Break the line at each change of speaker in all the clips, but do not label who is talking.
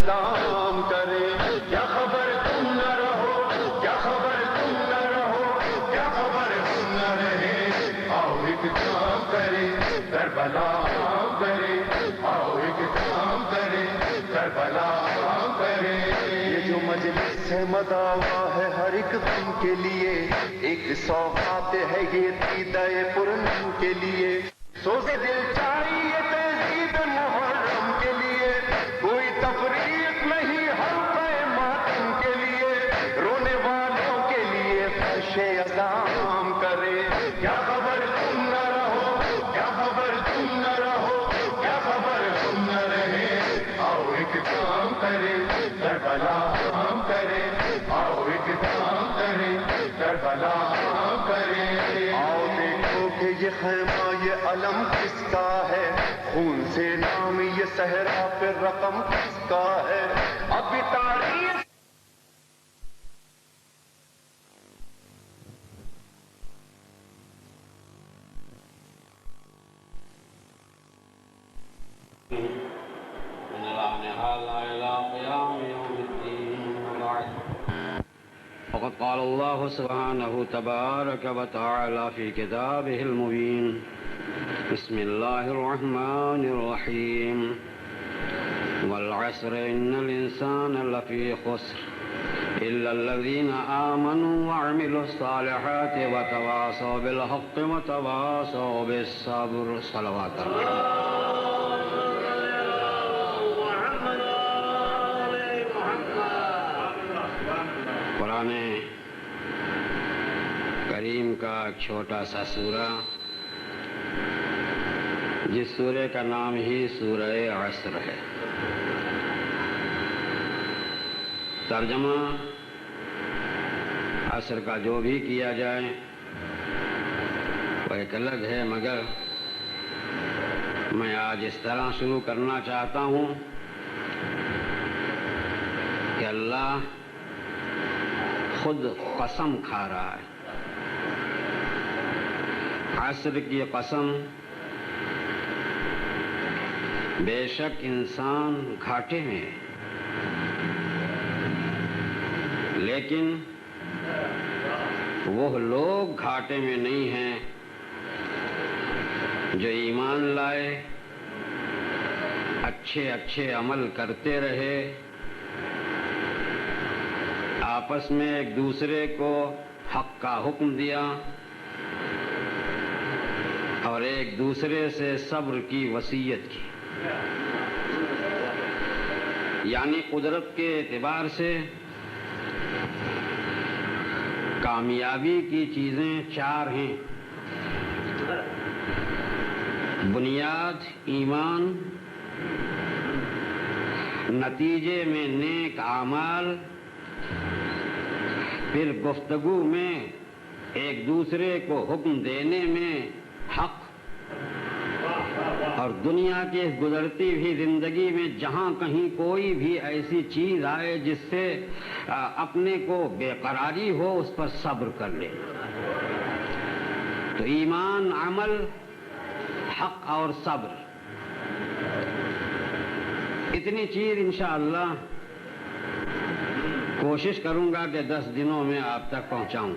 اسلام کرے. کیا خبر تم نہ رہو, کیا خبر تم نہ رہو, کیا خبر تم نہ رہے. آؤ ایک کام کرے کربلا کرے, آؤ ایک کام کرے کربلا کرے. یہ جو مجلس ہے مداوا ہے ہر ایک غم کے لیے, ایک سوغات ہے یہ عیدِ پرنم کے لیے. سوز دل چاہیے تہذیب محرم کے لیے, کوئی تفریق نہیں حلقۂ ماتم کے لیے. رونے والوں کے لیے فرش اعظام کرے. کیا خبر تم نہ رہو, کیا خبر تم نہ رہو, کیا خبر تم نہ رہے. آؤ ایک کام کرے کربلا کرے, آؤ ایک کام کرے کربلا کرے. آؤ دیکھو کہ یہ خیمہ یہ علم کس کا ہے, خون سے نام یہ صحرا پہ رقم کس کا ہے. اب بھی تاریخ
وقد قال الله سبحانه تبارك وتعالى في كتابه المبين. بسم الله الرحمن الرحيم. والعصر إن الإنسان لفي خسر إلا الذين آمنوا وعملوا الصالحات وتواصوا بالحق وتواصوا بالصبر. صلوات الله. قرآن کریم کا ایک چھوٹا سا سورہ, جس سورے کا نام ہی سورہ عصر ہے. ترجمہ عصر کا جو بھی کیا جائے وہ ایک الگ ہے, مگر میں آج اس طرح شروع کرنا چاہتا ہوں کہ اللہ خود قسم کھا رہا ہے. عصر کی قسم, بے شک انسان گھاٹے میں ہے, لیکن وہ لوگ گھاٹے میں نہیں ہیں جو ایمان لائے, اچھے اچھے عمل کرتے رہے, آپس میں ایک دوسرے کو حق کا حکم دیا اور ایک دوسرے سے صبر کی وصیت کی. یعنی قدرت کے اعتبار سے کامیابی کی چیزیں چار ہیں. بنیاد ایمان, نتیجے میں نیک اعمال, پھر گفتگو میں ایک دوسرے کو حکم دینے میں حق, اور دنیا کی گزرتی ہوئی زندگی میں جہاں کہیں کوئی بھی ایسی چیز آئے جس سے اپنے کو بے قراری ہو, اس پر صبر کر لے. تو ایمان, عمل, حق اور صبر, اتنی چیز انشاءاللہ کوشش کروں گا کہ 10 دنوں میں آپ تک پہنچاؤں.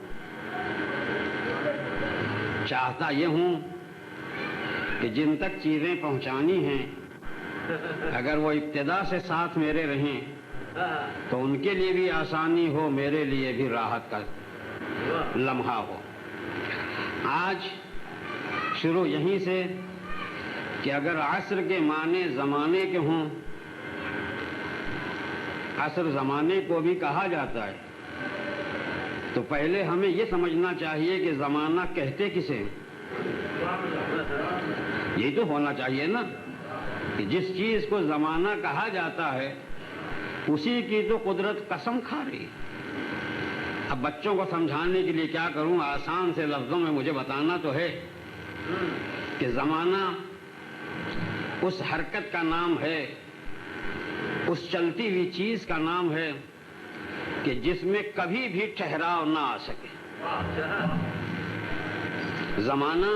چاہتا یہ ہوں کہ جن تک چیزیں پہنچانی ہیں اگر وہ ابتدا سے ساتھ میرے رہیں تو ان کے لیے بھی آسانی ہو, میرے لیے بھی راحت کا لمحہ ہو. آج شروع یہیں سے کہ اگر عصر کے معنی زمانے کے ہوں, عصر زمانے کو بھی کہا جاتا ہے, تو پہلے ہمیں یہ سمجھنا چاہیے کہ زمانہ کہتے کسے. یہی تو ہونا چاہیے نا کہ جس چیز کو زمانہ کہا جاتا ہے اسی کی تو قدرت قسم کھا رہی. اب بچوں کو سمجھانے کے لیے کیا کروں, آسان سے لفظوں میں مجھے بتانا تو ہے کہ زمانہ اس حرکت کا نام ہے, اس چلتی ہوئی چیز کا نام ہے کہ جس میں کبھی بھی ٹھہراؤ نہ آ سکے. زمانہ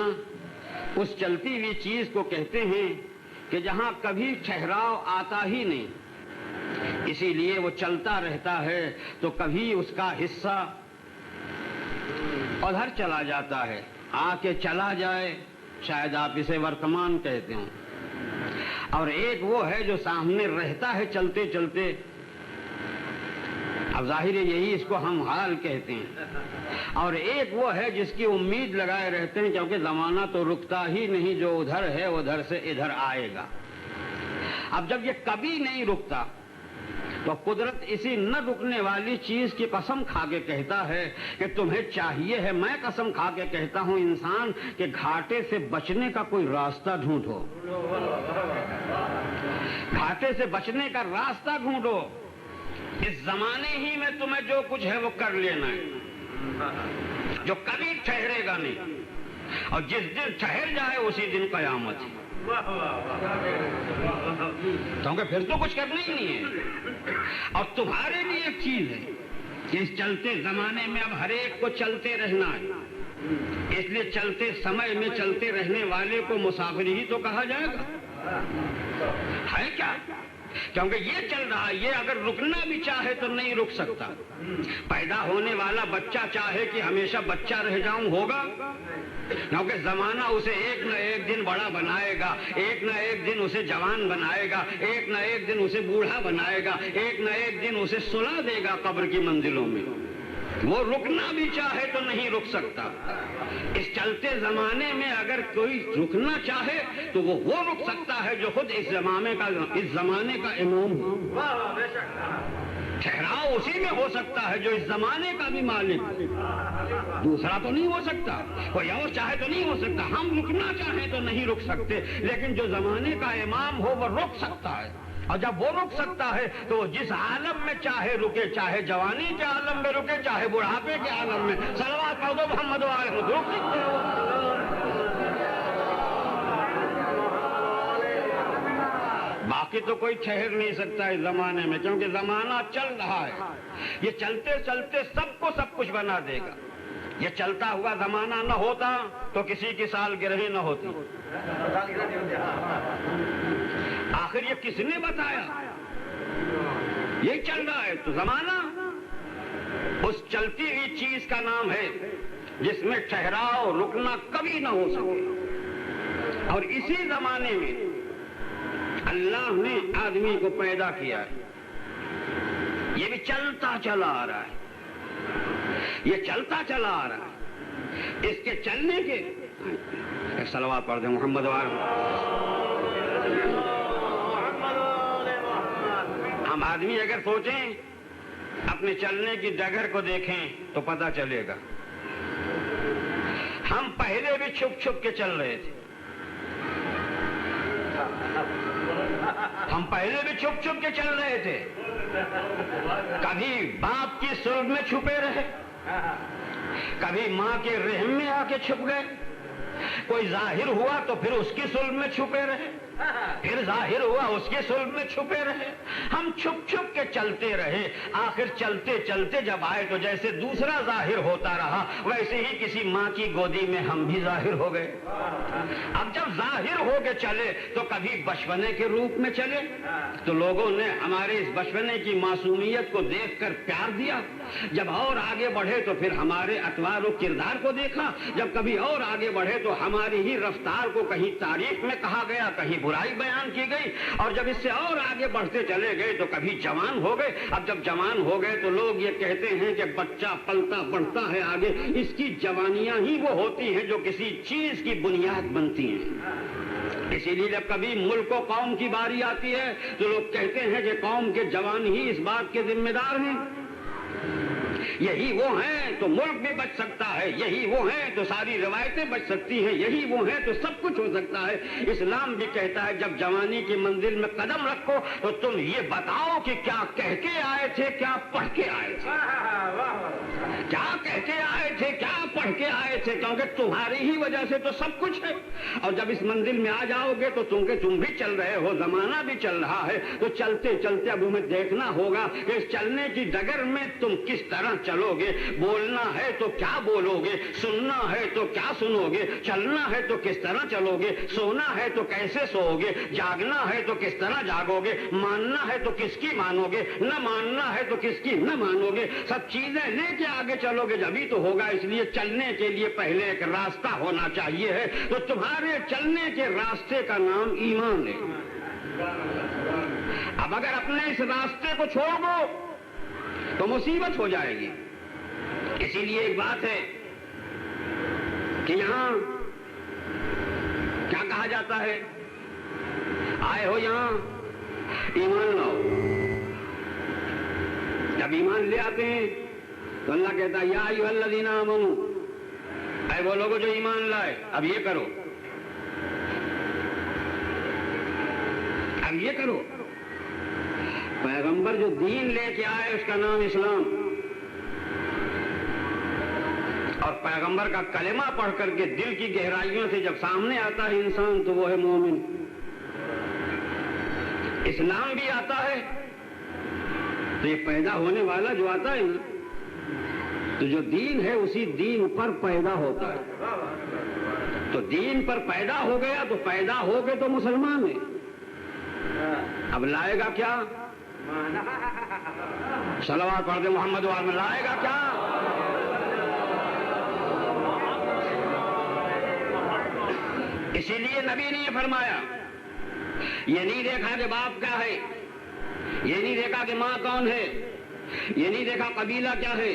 اس چلتی ہوئی چیز کو کہتے ہیں کہ جہاں کبھی ٹھہراؤ آتا ہی نہیں, اسی لیے وہ چلتا رہتا ہے تو کبھی اس کا حصہ ادھر چلا جاتا ہے، آ کے چلا جائے، شاید آپ اسے ورتمان کہتے ہوں، اور ایک وہ ہے جو سامنے رہتا ہے چلتے چلتے، اب ظاہر ہے یہی اس کو ہم حال کہتے ہیں، اور ایک وہ ہے جس کی امید لگائے رہتے ہیں کیونکہ زمانہ تو رکتا ہی نہیں، جو ادھر ہے ادھر سے ادھر آئے گا۔ اب جب یہ کبھی نہیں رکتا تو قدرت اسی نہ رکنے والی چیز کی قسم کھا کے کہتا ہے کہ تمہیں چاہیے ہے، میں قسم کھا کے کہتا ہوں انسان کہ گھاٹے سے بچنے کا کوئی راستہ ڈھونڈو، گھاٹے سے بچنے کا راستہ ڈھونڈو، اس زمانے ہی میں تمہیں جو کچھ ہے وہ کر لینا ہے، جو کبھی ٹھہرے گا نہیں، اور جس دن ٹھہر جائے اسی دن قیامت ہے، کیونکہ پھر تو کچھ کرنا ہی نہیں ہے۔ اور تمہارے لیے ایک چیز ہے کہ اس چلتے زمانے میں اب ہر ایک کو چلتے رہنا ہے، اس لیے چلتے سمے میں چلتے رہنے والے کو مسافر ہی تو کہا جائے گا، ہے کیا؟ کیونکہ یہ چل رہا ہے، یہ اگر رکنا بھی چاہے تو نہیں رک سکتا۔ پیدا ہونے والا بچہ چاہے کہ ہمیشہ بچہ رہ جاؤں، ہوگا؟ کیونکہ زمانہ اسے ایک نہ ایک دن بڑا بنائے گا، ایک نہ ایک دن اسے جوان بنائے گا، ایک نہ ایک دن اسے بوڑھا بنائے گا، ایک نہ ایک دن اسے سلا دے گا قبر کی منزلوں میں۔ وہ رکنا بھی چاہے تو نہیں رک سکتا۔ اس چلتے زمانے میں اگر کوئی رکنا چاہے تو وہ رک سکتا ہے جو خود اس زمانے کا امام ہو۔ ٹھہراؤ اسی میں ہو سکتا ہے جو اس زمانے کا بھی مالک، دوسرا تو نہیں ہو سکتا، کوئی اور چاہے تو نہیں ہو سکتا۔ ہم رکنا چاہیں تو نہیں رک سکتے، لیکن جو زمانے کا امام ہو وہ رک سکتا ہے، اور جب وہ رک سکتا ہے تو وہ جس عالم میں چاہے رکے، چاہے جوانی کے عالم میں رکے، چاہے بڑھاپے کے عالم میں، صلوات پڑھ دو محمد والے، رک سکتے ہو۔ باقی تو کوئی ٹھہر نہیں سکتا اس زمانے میں، کیونکہ زمانہ چل رہا ہے، یہ چلتے چلتے سب کو سب کچھ بنا دے گا۔ یہ چلتا ہوا زمانہ نہ ہوتا تو کسی کی سالگرہ نہ ہوتی، آخر یہ کس نے بتایا؟ یہ چل رہا ہے تو زمانہ اس چلتی ہوئی چیز کا نام ہے جس میں ٹھہراؤ رکنا کبھی نہ ہو سکے، اور اسی زمانے میں اللہ نے آدمی کو پیدا کیا ہے۔ یہ بھی چلتا چلا آ رہا ہے، یہ چلتا چلا آ رہا ہے، اس کے چلنے کے صلوات پڑھ دیں محمد والے۔ ہم آدمی اگر سوچیں، اپنے چلنے کی ڈگر کو دیکھیں تو پتہ چلے گا۔ ہم پہلے بھی چھپ چھپ کے چل رہے تھے، ہم پہلے بھی چھپ چھپ کے چل رہے تھے، کبھی باپ کی صلب میں چھپے رہے، کبھی ماں کے رحم میں آ کے چھپ گئے، کوئی ظاہر ہوا تو پھر اس کی صلب میں چھپے رہے، پھر ظاہر ہوا اس کے صلب میں چھپے رہے، ہم چھپ چھپ کے چلتے رہے، آخر چلتے چلتے جب آئے تو جیسے دوسرا ظاہر ہوتا رہا ویسے ہی کسی ماں کی گودی میں ہم بھی ظاہر ہو گئے۔ اب جب ظاہر ہو کے چلے تو کبھی بچپنے کے روپ میں چلے تو لوگوں نے ہمارے اس بچپنے کی معصومیت کو دیکھ کر پیار دیا، جب اور آگے بڑھے تو پھر ہمارے اطوار و کردار کو دیکھا، جب کبھی اور آگے بڑھے تو ہماری ہی رفتار کو کہیں تعریف میں کہا گیا، کہیں برائی بیان کی گئی، اور جب اس سے اور آگے بڑھتے چلے گئے تو کبھی جوان ہو گئے۔ اب جب جوان ہو گئے تو لوگ یہ کہتے ہیں کہ بچہ پلتا بڑھتا ہے آگے، اس کی جوانیاں ہی وہ ہوتی ہیں جو کسی چیز کی بنیاد بنتی ہیں۔ اسی لیے جب کبھی ملک و قوم کی باری آتی ہے تو لوگ کہتے ہیں کہ قوم کے جوان ہی اس بات کے ذمہ دار ہیں، یہی وہ ہیں تو ملک بھی بچ سکتا ہے، یہی وہ ہیں تو ساری روایتیں بچ سکتی ہیں، یہی وہ ہیں تو سب کچھ ہو سکتا ہے۔ اسلام بھی کہتا ہے جب جوانی کی منزل میں قدم رکھو تو تم یہ بتاؤ کہ کیا کہہ کے آئے تھے، کیا پڑھ کے آئے تھے، کیا کہہ کے آئے تھے، کیا پڑھ بڑھ کے آئے تھے, کیونکہ تمہاری ہی وجہ سے تو سب کچھ ہے. اور جب اس منزل میں آ جاؤ گے تو چونکہ تم بھی چل رہے ہو, زمانہ بھی چل رہا ہے, تو چلتے چلتے اب تمہیں دیکھنا ہوگا کہ اس چلنے کی ڈگر میں تم کس طرح چلو گے. بولنا ہے تو کیا بولو گے, سننا ہے تو کیا سنو گے, چلنا ہے تو کس طرح چلو گے, سونا ہے تو کیسے سو گے, جاگنا ہے تو کس طرح جاگو گے, ماننا ہے تو کس کی مانو گے, نہ ماننا ہے تو کس کی نہ مانو گے. سب چیزیں لے کے آگے چلو گے جبھی تو ہوگا. اس لیے چلنے کے لیے پہلے ایک راستہ ہونا چاہیے ہے. تو تمہارے چلنے کے راستے کا نام ایمان ہے. اب اگر اپنے اس راستے کو چھوڑ دو تو مصیبت ہو جائے گی. اسی لیے ایک بات ہے کہ یہاں کیا کہا جاتا ہے, آئے ہو یہاں ایمان لاؤ. جب ایمان لے آتے ہیں تو اللہ کہتا ہے یا ایھا الذین آمنوا, اے وہ لوگوں جو ایمان لائے اب یہ کرو, اب یہ کرو. پیغمبر جو دین لے کے آئے اس کا نام اسلام, اور پیغمبر کا کلمہ پڑھ کر کے دل کی گہرائیوں سے جب سامنے آتا ہے انسان تو وہ ہے مومن. اسلام بھی آتا ہے تو یہ پیدا ہونے والا جو آتا ہے نا, تو جو دین ہے اسی دین پر پیدا ہوتا ہے. تو دین پر پیدا ہو گیا تو پیدا ہو گئے تو مسلمان ہے. اب لائے گا کیا, صلوات پڑھ دے محمد وآلہ, میں لائے گا کیا؟ اسی لیے نبی نے یہ فرمایا, یہ نہیں دیکھا کہ باپ کیا ہے, یہ نہیں دیکھا کہ ماں کون ہے, یہ نہیں دیکھا قبیلہ کیا ہے,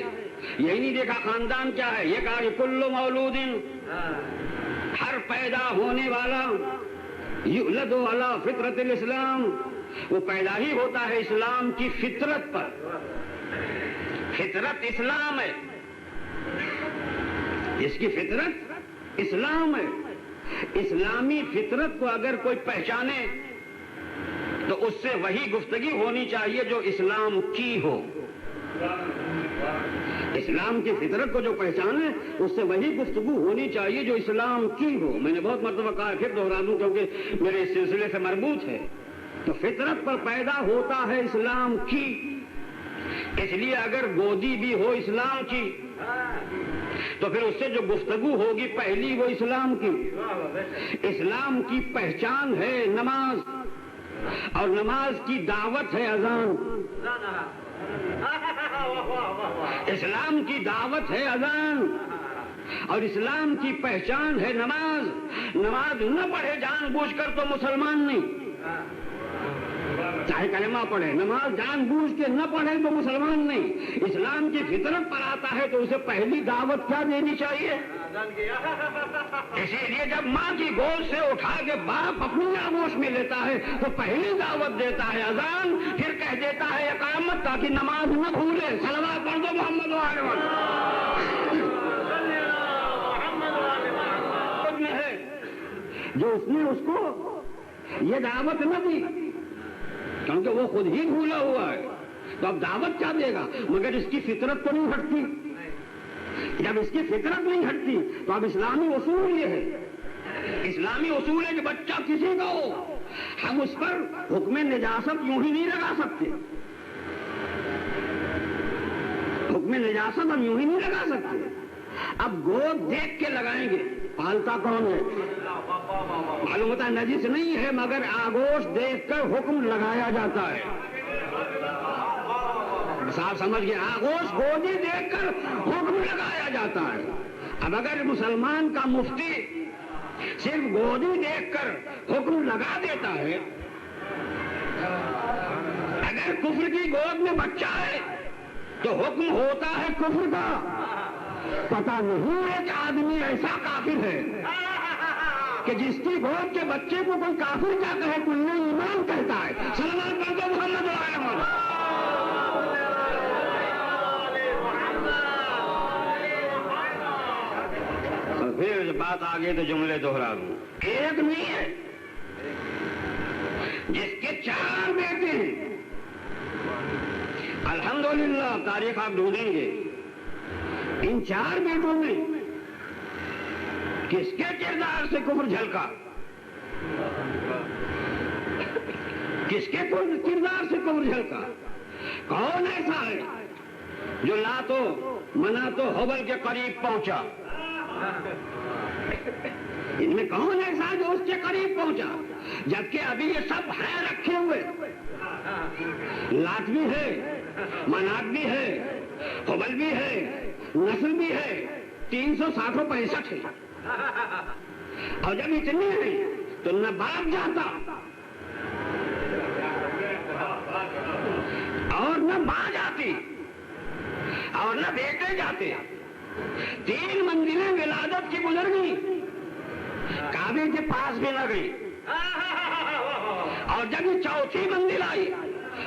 یہی نہیں دیکھا خاندان کیا ہے. یہ کہا کہ کل مولود, ہر پیدا ہونے والا, یولد علی فطرت الاسلام, وہ پیدا ہی ہوتا ہے اسلام کی فطرت پر. فطرت اسلام ہے, اس کی فطرت اسلام ہے. اسلامی فطرت کو اگر کوئی پہچانے تو اس سے وہی گفتگی ہونی چاہیے جو اسلام کی ہو. اسلام کی فطرت کو جو پہچانے اس سے وہی گفتگو ہونی چاہیے جو اسلام کی ہو. میں نے بہت مرتبہ کہا, پھر دوہرا دوں کیونکہ میرے اس سلسلے سے مربوط ہے. تو فطرت پر پیدا ہوتا ہے اسلام کی, اس لیے اگر گودی بھی ہو اسلام کی تو پھر اس سے جو گفتگو ہوگی پہلی وہ اسلام کی. اسلام کی پہچان ہے نماز, اور نماز کی دعوت ہے اذان. اسلام کی دعوت ہے اذان اور اسلام کی پہچان ہے نماز. نماز نہ پڑھے جان بوجھ کر تو مسلمان نہیں, چاہے کلمہ پڑھے, نماز جان بوجھ کے نہ پڑھے تو مسلمان نہیں. اسلام کی فطرت پر آتا ہے تو اسے پہلی دعوت کیا دینی چاہیے؟ اسی لیے جب ماں کی گود سے اٹھا کے باپ اپنی آغوش میں لیتا ہے تو پہلی دعوت دیتا ہے اذان, پھر کہہ دیتا ہے اقامت, تاکہ نماز نہ بھولے. صلوات پڑھ دو محمد وآلہ میں ہے جو اس نے اس کو یہ دعوت نہ دی, کیونکہ وہ خود ہی بھولا ہوا ہے. تو اب دعوت کیا دے گا, مگر اس کی فطرت تو نہیں ہٹتی. جب اس کی فطرت نہیں ہٹتی تو اب اسلامی اصول یہ ہے, اسلامی اصول ہے کہ بچہ کسی کا ہو, ہم اس پر حکم نجاست یوں ہی نہیں لگا سکتے. حکم نجاست ہم یوں ہی نہیں لگا سکتے. اب گود دیکھ کے لگائیں گے, پالتا کون ہے معلوم ہوتا ہے, نجس نہیں ہے مگر آگوش دیکھ کر حکم لگایا جاتا ہے. صاحب سمجھ گئے, آگوش گودی دیکھ کر حکم لگایا جاتا ہے. اب اگر مسلمان کا مفتی صرف گودی دیکھ کر حکم لگا دیتا ہے, اگر کفر کی گود میں بچہ ہے تو حکم ہوتا ہے کفر کا. پتہ نہیں ہے کہ آدمی ایسا کافر ہے کہ جس کی گود کے بچے کو کوئی کافر کیا کہے, کل ایمان کہتا ہے. صلوات پڑھ دو محمد وآلہ محمد. اور پھر بات آگے تو جملے دوہرا دوں. ایک نہیں ہے, جس کے 4 بیٹے ہیں. الحمدللہ تاریخ آپ ڈھونڈیں گے, ان 4 بیٹوں میں کس کے کردار سے کفر جھلکا؟ کس کے کردار سے کفر جھلکا؟ کون ایسا ہے جو لاتو مناتو حبل کے قریب پہنچا؟ ان میں کون ایسا جو اس کے قریب پہنچا؟ جبکہ ابھی یہ سب ہیں رکھے ہوئے، لات بھی ہے، منات بھی ہے، حبل بھی ہے، نسل بھی ہے، 365 ہے، اور جب اتنے ہیں تو نہ باپ جاتا اور نہ ماں جاتی اور نہ بیٹے جاتے، 3 منزلیں ولادت کی گزر گئی، کعبے کے پاس بھی نہ گئی، اور جب یہ 4تھی منزل آئی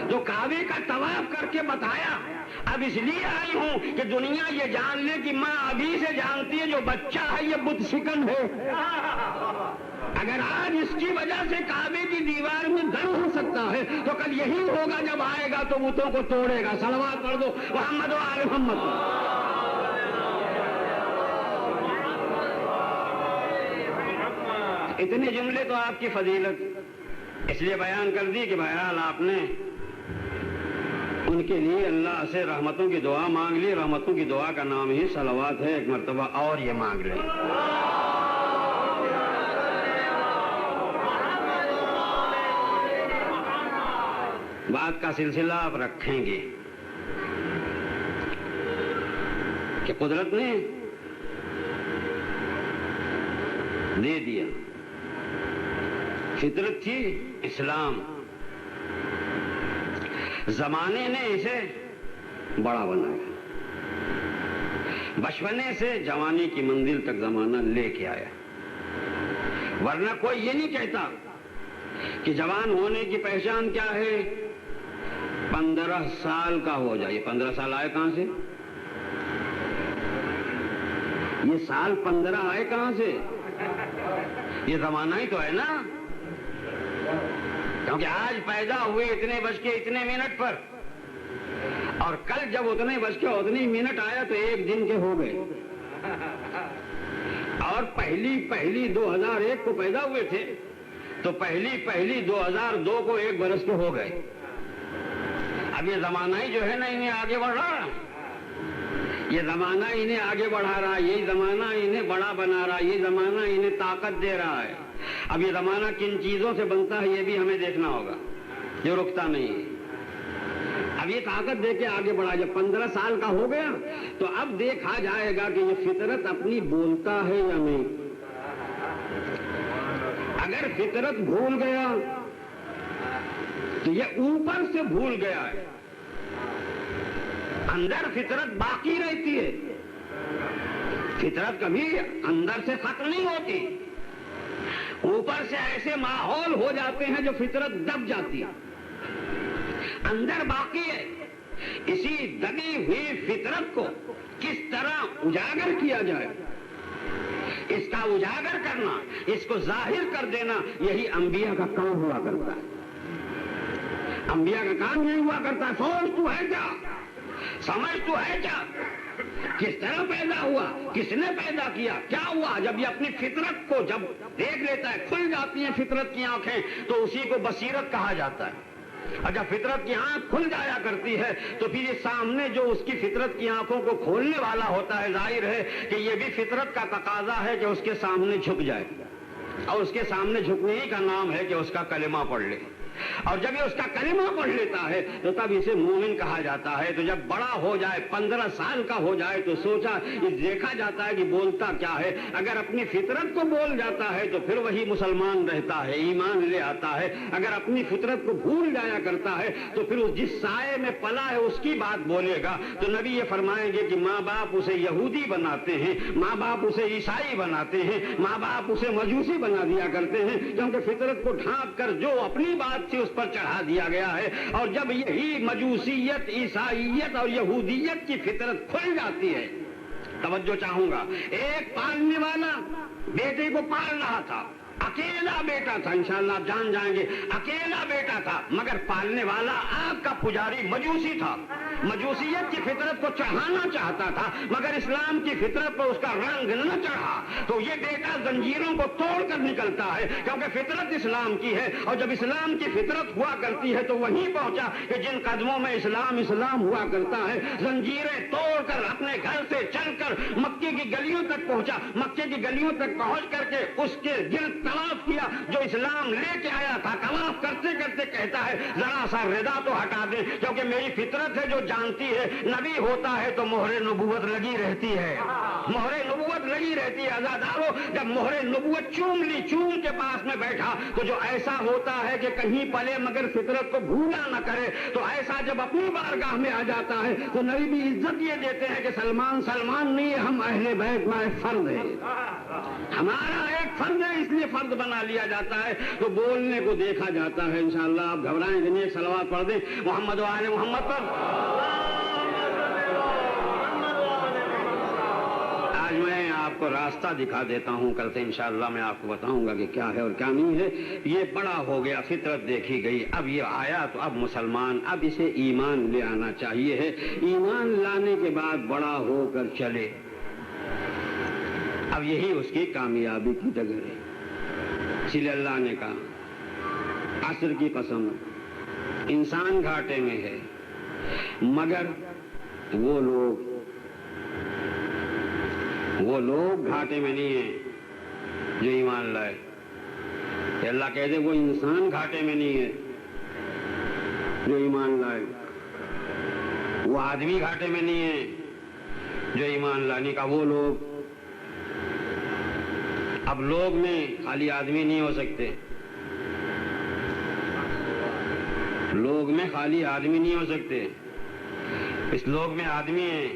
تو کعبے کا طواف کر کے بتایا اب اس لیے آئی ہوں کہ دنیا یہ جان لے کہ ماں ابھی سے جانتی ہے جو بچہ ہے یہ بت شکن ہے۔ اگر آج اس کی وجہ سے کعبے کی دیوار میں درد ہو سکتا ہے تو کل یہی ہوگا جب آئے گا تو بتوں کو توڑے گا۔ صلوات پڑھ دو محمد و آل محمد۔ اتنے جملے تو آپ کی فضیلت اس لیے بیان کر دی کہ بہرحال آپ نے ان کے لیے اللہ سے رحمتوں کی دعا مانگ لی۔ رحمتوں کی دعا کا نام ہی صلوات ہے، ایک مرتبہ اور یہ مانگ لیں۔ بات کا سلسلہ آپ رکھیں گے کہ قدرت نے دے دیا، فطرت تھی اسلام، زمانے نے اسے بڑا بنایا، بچپنے سے جوانی کی منزل تک زمانہ لے کے آیا۔ ورنہ کوئی یہ نہیں کہتا کہ جوان ہونے کی پہچان کیا ہے، 15 سال کا ہو جائے۔ 15 سال آئے کہاں سے؟ یہ سال 15 آئے کہاں سے؟ یہ زمانہ ہی تو ہے نا، کیونکہ آج پیدا ہوئے اتنے بج کے اتنے منٹ پر، اور کل جب اتنے بج کے اتنے منٹ آیا تو 1 دن کے ہو گئے، اور پہلی 2001 کو پیدا ہوئے تھے تو پہلی 2002 کو 1 برس کے ہو گئے۔ اب یہ زمانہ ہی جو ہے نا انہیں آگے بڑھ رہا، یہ زمانہ انہیں آگے بڑھا رہا، یہ زمانہ انہیں بڑا بنا رہا، یہ زمانہ انہیں طاقت دے رہا ہے۔ اب یہ زمانہ کن چیزوں سے بنتا ہے یہ بھی ہمیں دیکھنا ہوگا، جو رکتا نہیں ہے۔ اب یہ طاقت دے کے آگے بڑھا، جب 15 سال کا ہو گیا تو اب دیکھا جائے گا کہ یہ فطرت اپنی بولتا ہے یا نہیں۔ اگر فطرت بھول گیا تو یہ اوپر سے بھول گیا ہے، اندر فطرت باقی رہتی ہے، فطرت کبھی اندر سے ختم نہیں ہوتی، اوپر سے ایسے ماحول ہو جاتے ہیں جو فطرت دب جاتی ہے، اندر باقی ہے۔ اسی دبی ہوئی فطرت کو کس طرح اجاگر کیا جائے، اس کا اجاگر کرنا، اس کو ظاہر کر دینا، یہی انبیاء کا کام ہوا کرتا ہے۔ انبیاء کا کام یہ ہوا کرتا ہے، سوچ تو ہے کیا، سمجھ تو ہے کیا، کس طرح پیدا ہوا، کس نے پیدا کیا، کیا ہوا۔ جب یہ اپنی فطرت کو جب دیکھ لیتا ہے، کھل جاتی ہیں فطرت کی آنکھیں، تو اسی کو بصیرت کہا جاتا ہے۔ اور جب فطرت کی آنکھ کھل جایا کرتی ہے تو پھر یہ سامنے جو اس کی فطرت کی آنکھوں کو کھولنے والا ہوتا ہے، ظاہر ہے کہ یہ بھی فطرت کا تقاضا ہے کہ اس کے سامنے جھک جائے، اور اس کے سامنے جھکنے ہی کا نام ہے کہ اس کا کلمہ پڑھ لے۔ اور جب یہ اس کا کلمہ پڑھ لیتا ہے تو تب اسے مومن کہا جاتا ہے۔ تو جب بڑا ہو جائے، 15 سال کا ہو جائے تو سوچا، یہ دیکھا جاتا ہے کہ بولتا کیا ہے۔ اگر اپنی فطرت کو بول جاتا ہے تو پھر وہی مسلمان رہتا ہے، ایمان لے آتا ہے۔ اگر اپنی فطرت کو بھول جایا کرتا ہے تو پھر جس سائے میں پلا ہے اس کی بات بولے گا۔ تو نبی یہ فرمائیں گے کہ ماں باپ اسے یہودی بناتے ہیں، ماں باپ اسے عیسائی بناتے ہیں، ماں باپ اسے مجوسی بنا دیا کرتے ہیں، کیونکہ فطرت کو ڈھانپ کر جو اپنی بات اس پر چڑھا دیا گیا ہے۔ اور جب یہی مجوسیت، عیسائیت اور یہودیت کی فطرت کھل جاتی ہے، توجہ چاہوں گا، ایک پالنے والا بیٹے کو پال رہا تھا، اکیلا بیٹا تھا، انشاءاللہ آپ جان جائیں گے، اکیلا بیٹا تھا، مگر پالنے والا آگ کا پجاری مجوسی تھا، مجوسیت کی فطرت کو چڑھانا چاہتا تھا مگر اسلام کی فطرت پر اس کا رنگ نہ چڑھا، تو یہ بیٹا زنجیروں کو توڑ کر نکلتا ہے، کیونکہ فطرت اسلام کی ہے، اور جب اسلام کی فطرت ہوا کرتی ہے تو وہیں پہنچا کہ جن قدموں میں اسلام ہوا کرتا ہے، زنجیریں توڑ کر اپنے گھر سے چل کر مکے کی گلیوں تک پہنچا، مکے کی گلیوں تک پہنچ کر کے اس کے دل طواف کیا جو اسلام لے کے آیا تھا، طواف کرتے کرتے کہتا ہے ذرا سا ردا تو ہٹا دیں، کیونکہ میری فطرت ہے جو جانتی ہے نبی ہوتا ہے تو مہر نبوت لگی رہتی ہے، مہر نبوت لگی رہتی ہے۔ عزادارو، جب مہر نبوت چوم لی، چوم کے پاس میں بیٹھا تو جو ایسا ہوتا ہے کہ کہیں پلے مگر فطرت کو بھولا نہ کرے، تو ایسا جب اپنی بارگاہ میں آ جاتا ہے تو نبی بھی عزت یہ دیتے ہیں کہ سلمان نہیں ہے، ہم اہل بیت میں فرد ہے، ہمارا ایک فرد ہے، اس لیے فرد بنا لیا جاتا ہے، تو بولنے کو دیکھا جاتا ہے۔ انشاءاللہ آپ گھبرائیں نہیں، ایک صلوات پڑھ دیں محمد و آل محمد پر۔ آج میں آپ کو راستہ دکھا دیتا ہوں، کل سے انشاءاللہ میں آپ کو بتاؤں گا کہ کیا ہے اور کیا نہیں ہے۔ یہ بڑا ہو گیا، فطرت دیکھی گئی، اب یہ آیا تو اب مسلمان اب اسے ایمان لے آنا چاہیے ہے، ایمان لانے کے بعد بڑا ہو کر چلے، اب یہی اس کی کامیابی کی ڈگر ہے۔ اسی لیے اللہ نے کہا عصر کی قسم، انسان گھاٹے میں ہے مگر وہ لوگ گھاٹے میں نہیں ہیں جو ایمان لائے۔ کہ اللہ کہہ دے وہ انسان گھاٹے میں نہیں ہے جو ایمان لائے، وہ آدمی گھاٹے میں نہیں ہے جو ایمان لانے کا، وہ لوگ۔ اب لوگ میں خالی آدمی نہیں ہو سکتے، لوگ میں خالی آدمی نہیں ہو سکتے، اس لوگ میں آدمی ہیں،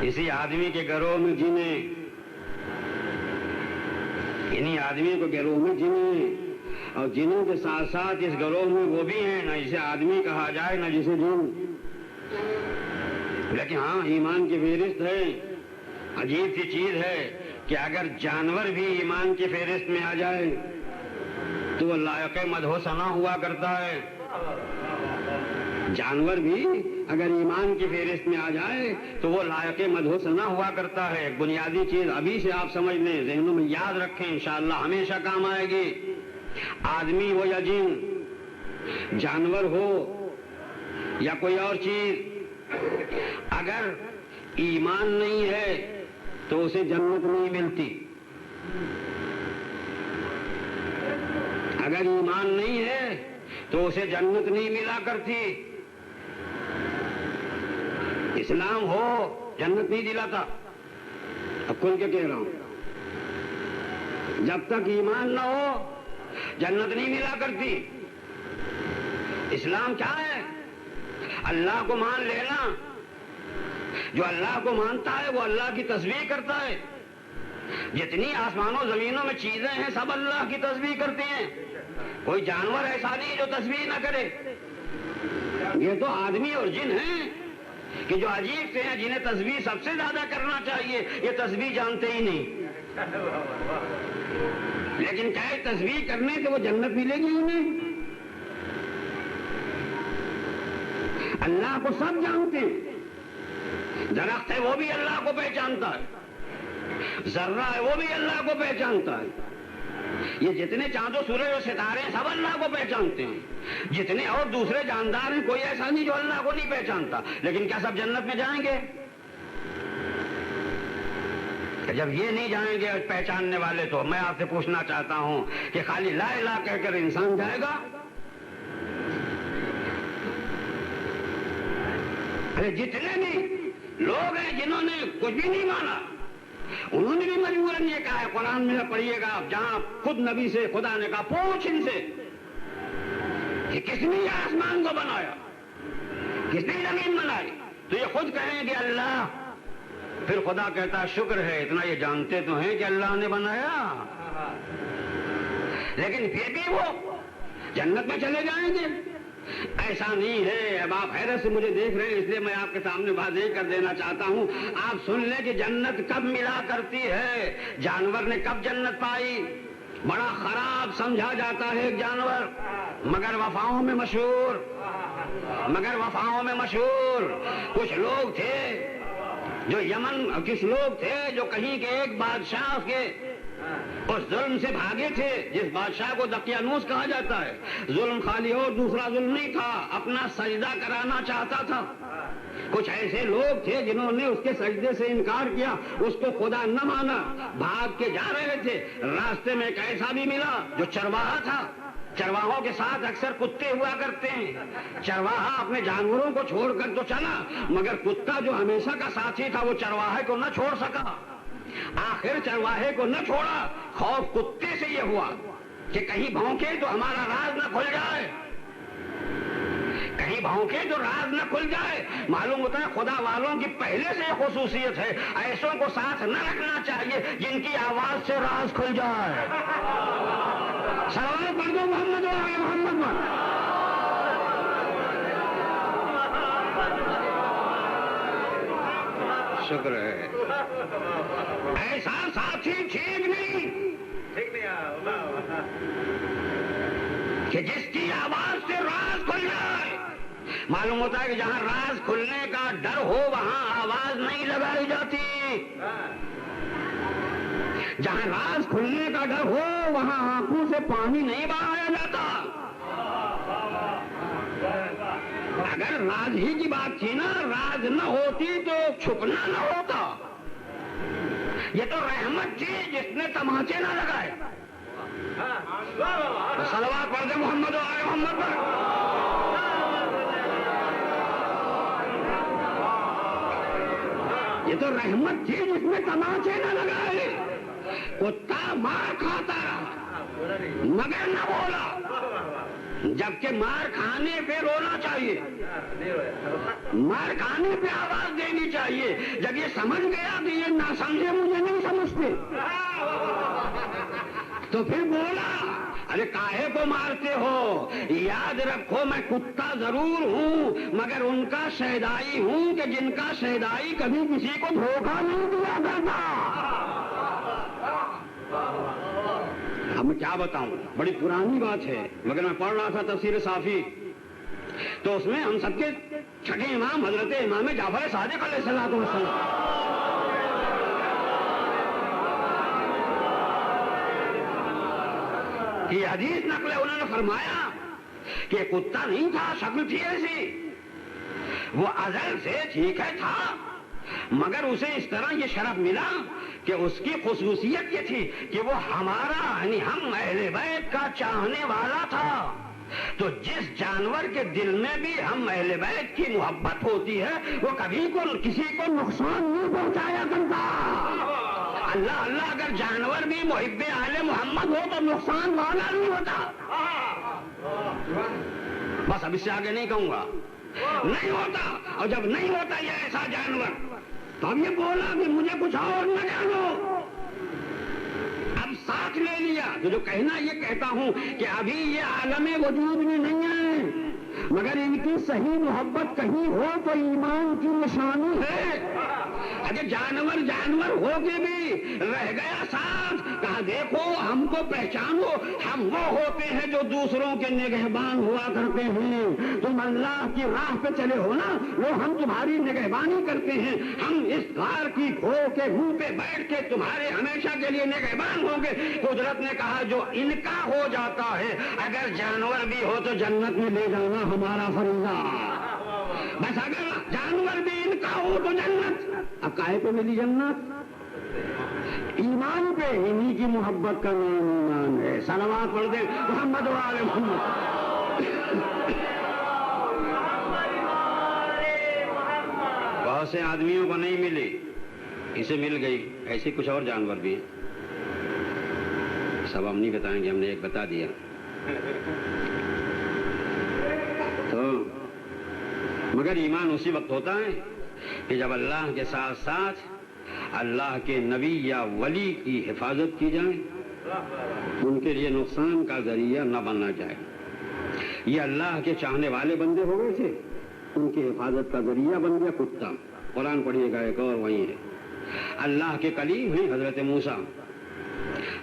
اسی آدمی کے گروہ میں جنیں، انہی آدمی کو گروہ میں جنیں، اور جنوں کے ساتھ ساتھ اس گروہ میں وہ بھی ہیں، نہ جسے آدمی کہا جائے نہ جسے جن، لیکن ہاں ایمان کی فہرست ہے۔ عجیب سی چیز ہے کہ اگر جانور بھی ایمان کی فہرست میں آ جائے تو وہ لائق مدح و ثنا ہوا کرتا ہے، جانور بھی اگر ایمان کی فہرست میں آ جائے تو وہ لائق مدح و ثنا ہوا کرتا ہے۔ ایک بنیادی چیز ابھی سے آپ سمجھ لیں، ذہنوں میں یاد رکھیں، انشاءاللہ ہمیشہ کام آئے گی۔ آدمی ہو یا جن، جانور ہو یا کوئی اور چیز، اگر ایمان نہیں ہے تو اسے جنت نہیں ملتی، اگر ایمان نہیں ہے تو اسے جنت نہیں ملا کرتی۔ اسلام ہو جنت نہیں دلاتا، اب کھل کے کہہ رہا ہوں، جب تک ایمان نہ ہو جنت نہیں ملا کرتی۔ اسلام کیا ہے؟ اللہ کو مان لینا، جو اللہ کو مانتا ہے وہ اللہ کی تسبیح کرتا ہے، جتنی آسمانوں زمینوں میں چیزیں ہیں سب اللہ کی تسبیح کرتے ہیں، کوئی جانور ایسا نہیں جو تسبیح نہ کرے۔ یہ تو آدمی اور جن ہیں کہ جو عجیب سے ہیں، جنہیں تسبیح سب سے زیادہ کرنا چاہیے، یہ تسبیح جانتے ہی نہیں، لیکن کیا ہے تسبیح کرنے سے وہ جنت ملے گی انہیں؟ اللہ کو سب جانتے ہیں، درخت ہے وہ بھی اللہ کو پہچانتا ہے، ذرہ ہے وہ بھی اللہ کو پہچانتا ہے، یہ جتنے چاند و سورج و ستارے ہیں سب اللہ کو پہچانتے ہیں، جتنے اور دوسرے جاندار ہیں کوئی ایسا نہیں جو اللہ کو نہیں پہچانتا، لیکن کیا سب جنت میں جائیں گے؟ جب یہ نہیں جائیں گے پہچاننے والے، تو میں آپ سے پوچھنا چاہتا ہوں کہ خالی لا الہ کہہ کر انسان جائے گا؟ جتنے بھی لوگ ہیں جنہوں نے کچھ بھی نہیں مانا، انہوں نے بھی مجبوراً یہ کہا ہے، قرآن میں پڑھیے گا آپ، جہاں خود نبی سے خدا نے کہا پوچھ ان سے کہ کس نے یہ آسمان کو بنایا، کس نے زمین بنائی، تو یہ خود کہیں گے اللہ، پھر خدا کہتا ہے شکر ہے، اتنا یہ جانتے تو ہیں کہ اللہ نے بنایا، لیکن پھر بھی وہ جنت میں چلے جائیں گے؟ ایسا نہیں ہے۔ اب آپ حیرت سے مجھے دیکھ رہے ہیں، اس لیے میں آپ کے سامنے واضح کر دینا چاہتا ہوں، آپ سن لیں کہ جنت کب ملا کرتی ہے، جانور نے کب جنت پائی، بڑا خراب سمجھا جاتا ہے ایک جانور، مگر وفاؤں میں مشہور، مگر وفاؤں میں مشہور۔ کچھ لوگ تھے جو یمن، کچھ لوگ تھے جو کہیں کے ایک بادشاہ کے اس ظلم سے بھاگے تھے، جس بادشاہ کو دقیانوس کہا جاتا ہے۔ ظلم خالی اور دوسرا ظلم نہیں تھا، اپنا سجدہ کرانا چاہتا تھا۔ کچھ ایسے لوگ تھے جنہوں نے اس کے سجدے سے انکار کیا، اس کو خدا نہ مانا، بھاگ کے جا رہے تھے۔ راستے میں ایک ایسا بھی ملا جو چرواہا تھا۔ چرواہوں کے ساتھ اکثر کتے ہوا کرتے ہیں۔ چرواہا اپنے جانوروں کو چھوڑ کر تو چلا، مگر کتا جو ہمیشہ کا ساتھی تھا وہ چرواہے کو نہ چھوڑ سکا۔ آخر چرواہے کو نہ چھوڑا، خوف کتے سے یہ ہوا کہ کہیں بھونکے تو ہمارا راز نہ کھل جائے، کہیں بھونکے تو راز نہ کھل جائے۔ معلوم ہوتا ہے خدا والوں کی پہلے سے خصوصیت ہے، ایسوں کو ساتھ نہ رکھنا چاہیے جن کی آواز سے راز کھل جائے۔ سلام پڑھ دو محمد و آل محمد پر۔ شکر ہے، ایسا ساتھی ٹھیک نہیں کہ جس کی آواز سے راز کھل جائے۔ معلوم ہوتا ہے کہ جہاں راز کھلنے کا ڈر ہو وہاں آواز نہیں لگائی جاتی، جہاں راز کھلنے کا ڈر ہو وہاں آنکھوں سے پانی نہیں بہایا جاتا۔ اگر راز ہی کی بات تھی نا، راز نہ ہوتی تو چھپنا نہ ہوتا۔ یہ تو رحمت تھی جس نے تماچے نہ لگائے۔ صلوات پڑھ دے محمد و آل محمد پر۔ یہ تو رحمت تھی جس نے تماچے نہ لگائے۔ کتا مار کھاتا رہا مگر نہ بولا، جبکہ مار کھانے پہ رونا چاہیے، مار کھانے پہ آواز دینی چاہیے۔ جب یہ سمجھ گیا کہ یہ نہ سمجھے مجھے نہیں سمجھتے تو پھر بولا، ارے کاہے کو مارتے ہو؟ یاد رکھو میں کتا ضرور ہوں مگر ان کا شہدائی ہوں کہ جن کا شہدائی کبھی کسی کو دھوکہ نہیں دیا کرتا۔ اب میں کیا بتاؤں، بڑی پرانی بات ہے، مگر میں پڑھ رہا تھا تفسیر صافی، تو اس میں ہم سب کے چھٹے امام حضرت امام جعفر صادق علیہ الصلوۃ والسلام کی حدیث نقل ہے۔ انہوں نے فرمایا کہ کتا نہیں تھا، شکل تھی ایسی، وہ ازل سے ٹھیک ہے تھا، مگر اسے اس طرح یہ شرف ملا کہ اس کی خصوصیت یہ تھی کہ وہ ہمارا یعنی ہم اہل بیت کا چاہنے والا تھا۔ تو جس جانور کے دل میں بھی ہم اہل بیت کی محبت ہوتی ہے وہ کبھی کو کسی کو نقصان نہیں پہنچایا کرتا۔ اللہ اللہ اگر جانور بھی محب اہل محمد ہو تو نقصان والا نہیں ہوتا۔ بس اب اس سے آگے نہیں کہوں گا، نہیں ہوتا۔ اور جب نہیں ہوتا یہ ایسا جانور تو اب یہ بولا کہ مجھے کچھ اور نہ جانو، اب ساتھ لے لیا۔ تو جو کہنا یہ کہتا ہوں کہ ابھی یہ عالم وجود میں نہیں ہے، مگر ان کی صحیح محبت کہیں ہو تو ایمان کی نشانی ہے۔ اگر جانور جانور ہو کے بھی رہ گیا ساتھ، کہا دیکھو ہم کو پہچانو، ہم وہ ہوتے ہیں جو دوسروں کے نگہبان ہوا کرتے ہیں۔ تم اللہ کی راہ پہ چلے ہو نا، وہ ہم تمہاری نگہبانی کرتے ہیں۔ ہم اس غار کی کھو کے منہ پہ بیٹھ کے تمہارے ہمیشہ کے لیے نگہبان ہوں گے۔ قدرت نے کہا جو ان کا ہو جاتا ہے، اگر جانور بھی ہو تو جنت میں لے جانا ہمارا فریضہ۔ بس اگر جانور بھی ان کا ہو تو جنت۔ اب کاہے پہ ملی جنت؟ ایمان پہ، انہی کی محبت کا نام ایمان ہے۔ صلوات پڑھ دیں محمد و آل محمد۔ بہت سے آدمیوں کو نہیں ملی، اسے مل گئی۔ ایسے کچھ اور جانور بھی ہیں، سب ہم نہیں بتائیں گے، ہم نے ایک بتا دیا۔ تو مگر ایمان اسی وقت ہوتا ہے کہ جب اللہ کے ساتھ ساتھ اللہ کے نبی یا ولی کی حفاظت کی جائے، ان کے لیے نقصان کا ذریعہ نہ بننا جائے۔ یہ اللہ کے چاہنے والے بندے ہو گئے تھے، ان کی حفاظت کا ذریعہ بن گیا کتا۔ قرآن پڑھیے گا ایک اور وہیں ہے۔ اللہ کے کلیم ہیں حضرت موسیٰ۔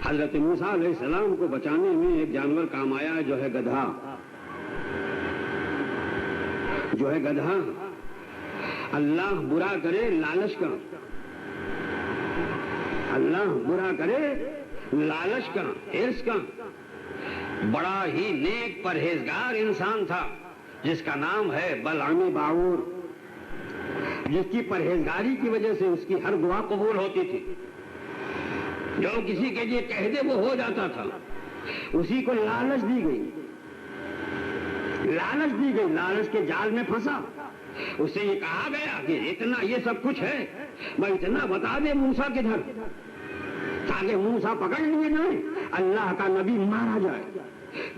حضرت موسیٰ علیہ السلام کو بچانے میں ایک جانور کام آیا جو ہے گدھا، گدھا اللہ برا کرے لالچ کا، اللہ برا کرے لالچ کا، حرص کا، بڑا ہی نیک پرہیزگار انسان تھا جس کا نام ہے بلعام باعور، جس کی پرہیزگاری کی وجہ سے اس کی ہر دعا قبول ہوتی تھی، جو کسی کے لیے کہہ دے وہ ہو جاتا تھا۔ اسی کو لالچ دی گئی، لالچ کے جال میں پھنسا۔ اس سے یہ کہا گیا کہ اتنا یہ سب کچھ ہے، میں اتنا بتا دے موسیٰ کدھر، تاکہ موسیٰ پکڑ لیے جائیں، اللہ کا نبی مارا جائے۔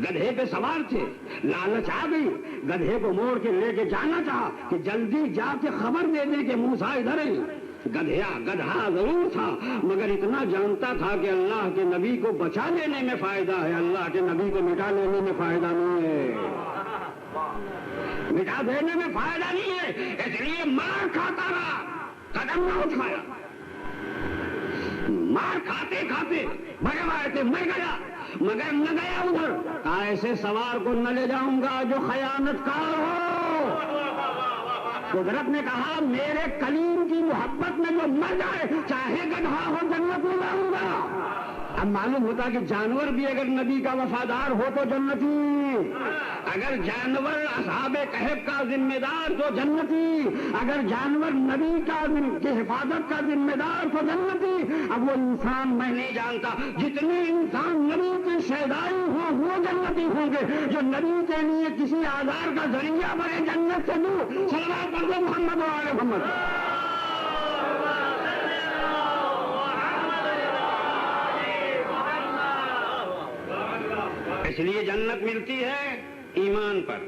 گدھے پہ سوار تھے، لالچ آ گئی، گدھے کو موڑ کے لے کے جانا چاہا کہ جلدی جا کے خبر دے دیں کہ موسیٰ ادھر ہے۔ گدھا ضرور تھا مگر اتنا جانتا تھا کہ اللہ کے نبی کو بچا لینے میں فائدہ ہے، اللہ کے نبی کو مٹا لینے میں فائدہ نہیں ہے، مٹا دینے میں فائدہ نہیں ہے، اس لیے مار کھاتا رہا، قدم نہ اٹھایا، مار کھاتے کھاتے بڑے میں گیا مگر نہ گیا ادھر، ایسے سوار کو نہ لے جاؤں گا جو خیانت کار ہو۔ قدرت نے کہا میرے کلیم کی محبت میں جو مر جائے چاہے گدھا ہو جنت میں جاؤں گا۔ اب معلوم ہوتا کہ جانور بھی اگر نبی کا وفادار ہو تو جنتی، اگر جانور اصحاب کہف کا ذمہ دار تو جنتی، اگر جانور نبی کی حفاظت کا ذمہ دار تو جنتی۔ اب وہ انسان میں نہیں جانتا، جتنے انسان نبی کی شہدائی ہوں وہ جنتی ہوں گے، جو نبی کے لیے کسی آزار کا ذریعہ بنے جنت سے دور۔ صلوات پڑھ دو محمد و آل محمد۔ اس لیے جنت ملتی ہے ایمان پر۔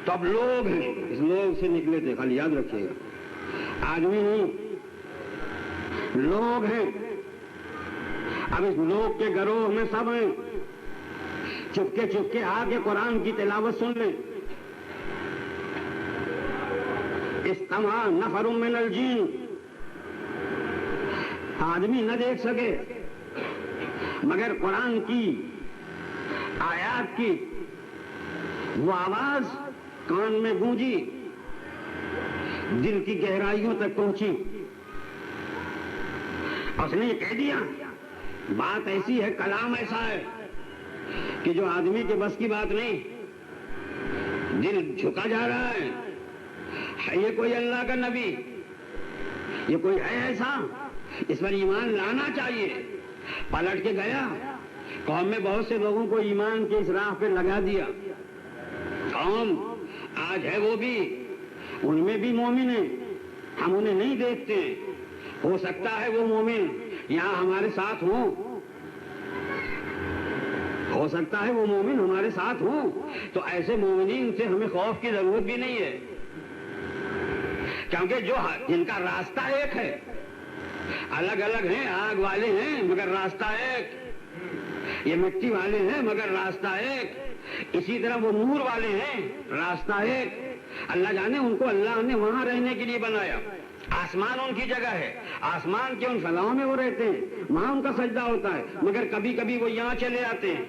تو اب لوگ ہیں، اس لوگ سے نکلے تھے، خالی یاد رکھیے گا، آدمی نہیں، لوگ ہیں۔ اب اس لوگ کے گروہ میں سب ہیں، چپکے آ کے قرآن کی تلاوت سن لیں۔ استمع نفر من الجن، آدمی نہ دیکھ سکے مگر قرآن کی آیات کی وہ آواز کان میں گونجی، دل کی گہرائیوں تک پہنچی، اس نے یہ کہہ دیا بات ایسی ہے، کلام ایسا ہے کہ جو آدمی کے بس کی بات نہیں، دل جھکا جا رہا ہے یہ کوئی اللہ کا نبی، یہ کوئی ہے ایسا، اس پر ایمان لانا چاہیے۔ پلٹ کے گیا، قوم میں بہت سے لوگوں کو ایمان کی اس راہ پہ لگا دیا، قوم آج ہے وہ بھی، ان میں بھی مومن ہیں، ہم انہیں نہیں دیکھتے ہیں، ہو سکتا ہے وہ مومن یہاں ہمارے ساتھ ہوں، ہو سکتا ہے وہ مومن ہمارے ساتھ ہوں، تو ایسے مومنین سے ہمیں خوف کی ضرورت بھی نہیں ہے، کیونکہ جو جن کا راستہ ایک ہے، الگ الگ ہیں، آگ والے ہیں مگر راستہ ایک، یہ مٹی والے ہیں مگر راستہ ایک، اسی طرح وہ نور والے ہیں، راستہ ایک۔ اللہ جانے ان کو اللہ نے وہاں رہنے کے لیے بنایا، آسمان ان کی جگہ ہے، آسمان کے ان فضاؤں میں وہ رہتے ہیں، وہاں ان کا سجدہ ہوتا ہے، مگر کبھی کبھی وہ یہاں چلے آتے ہیں،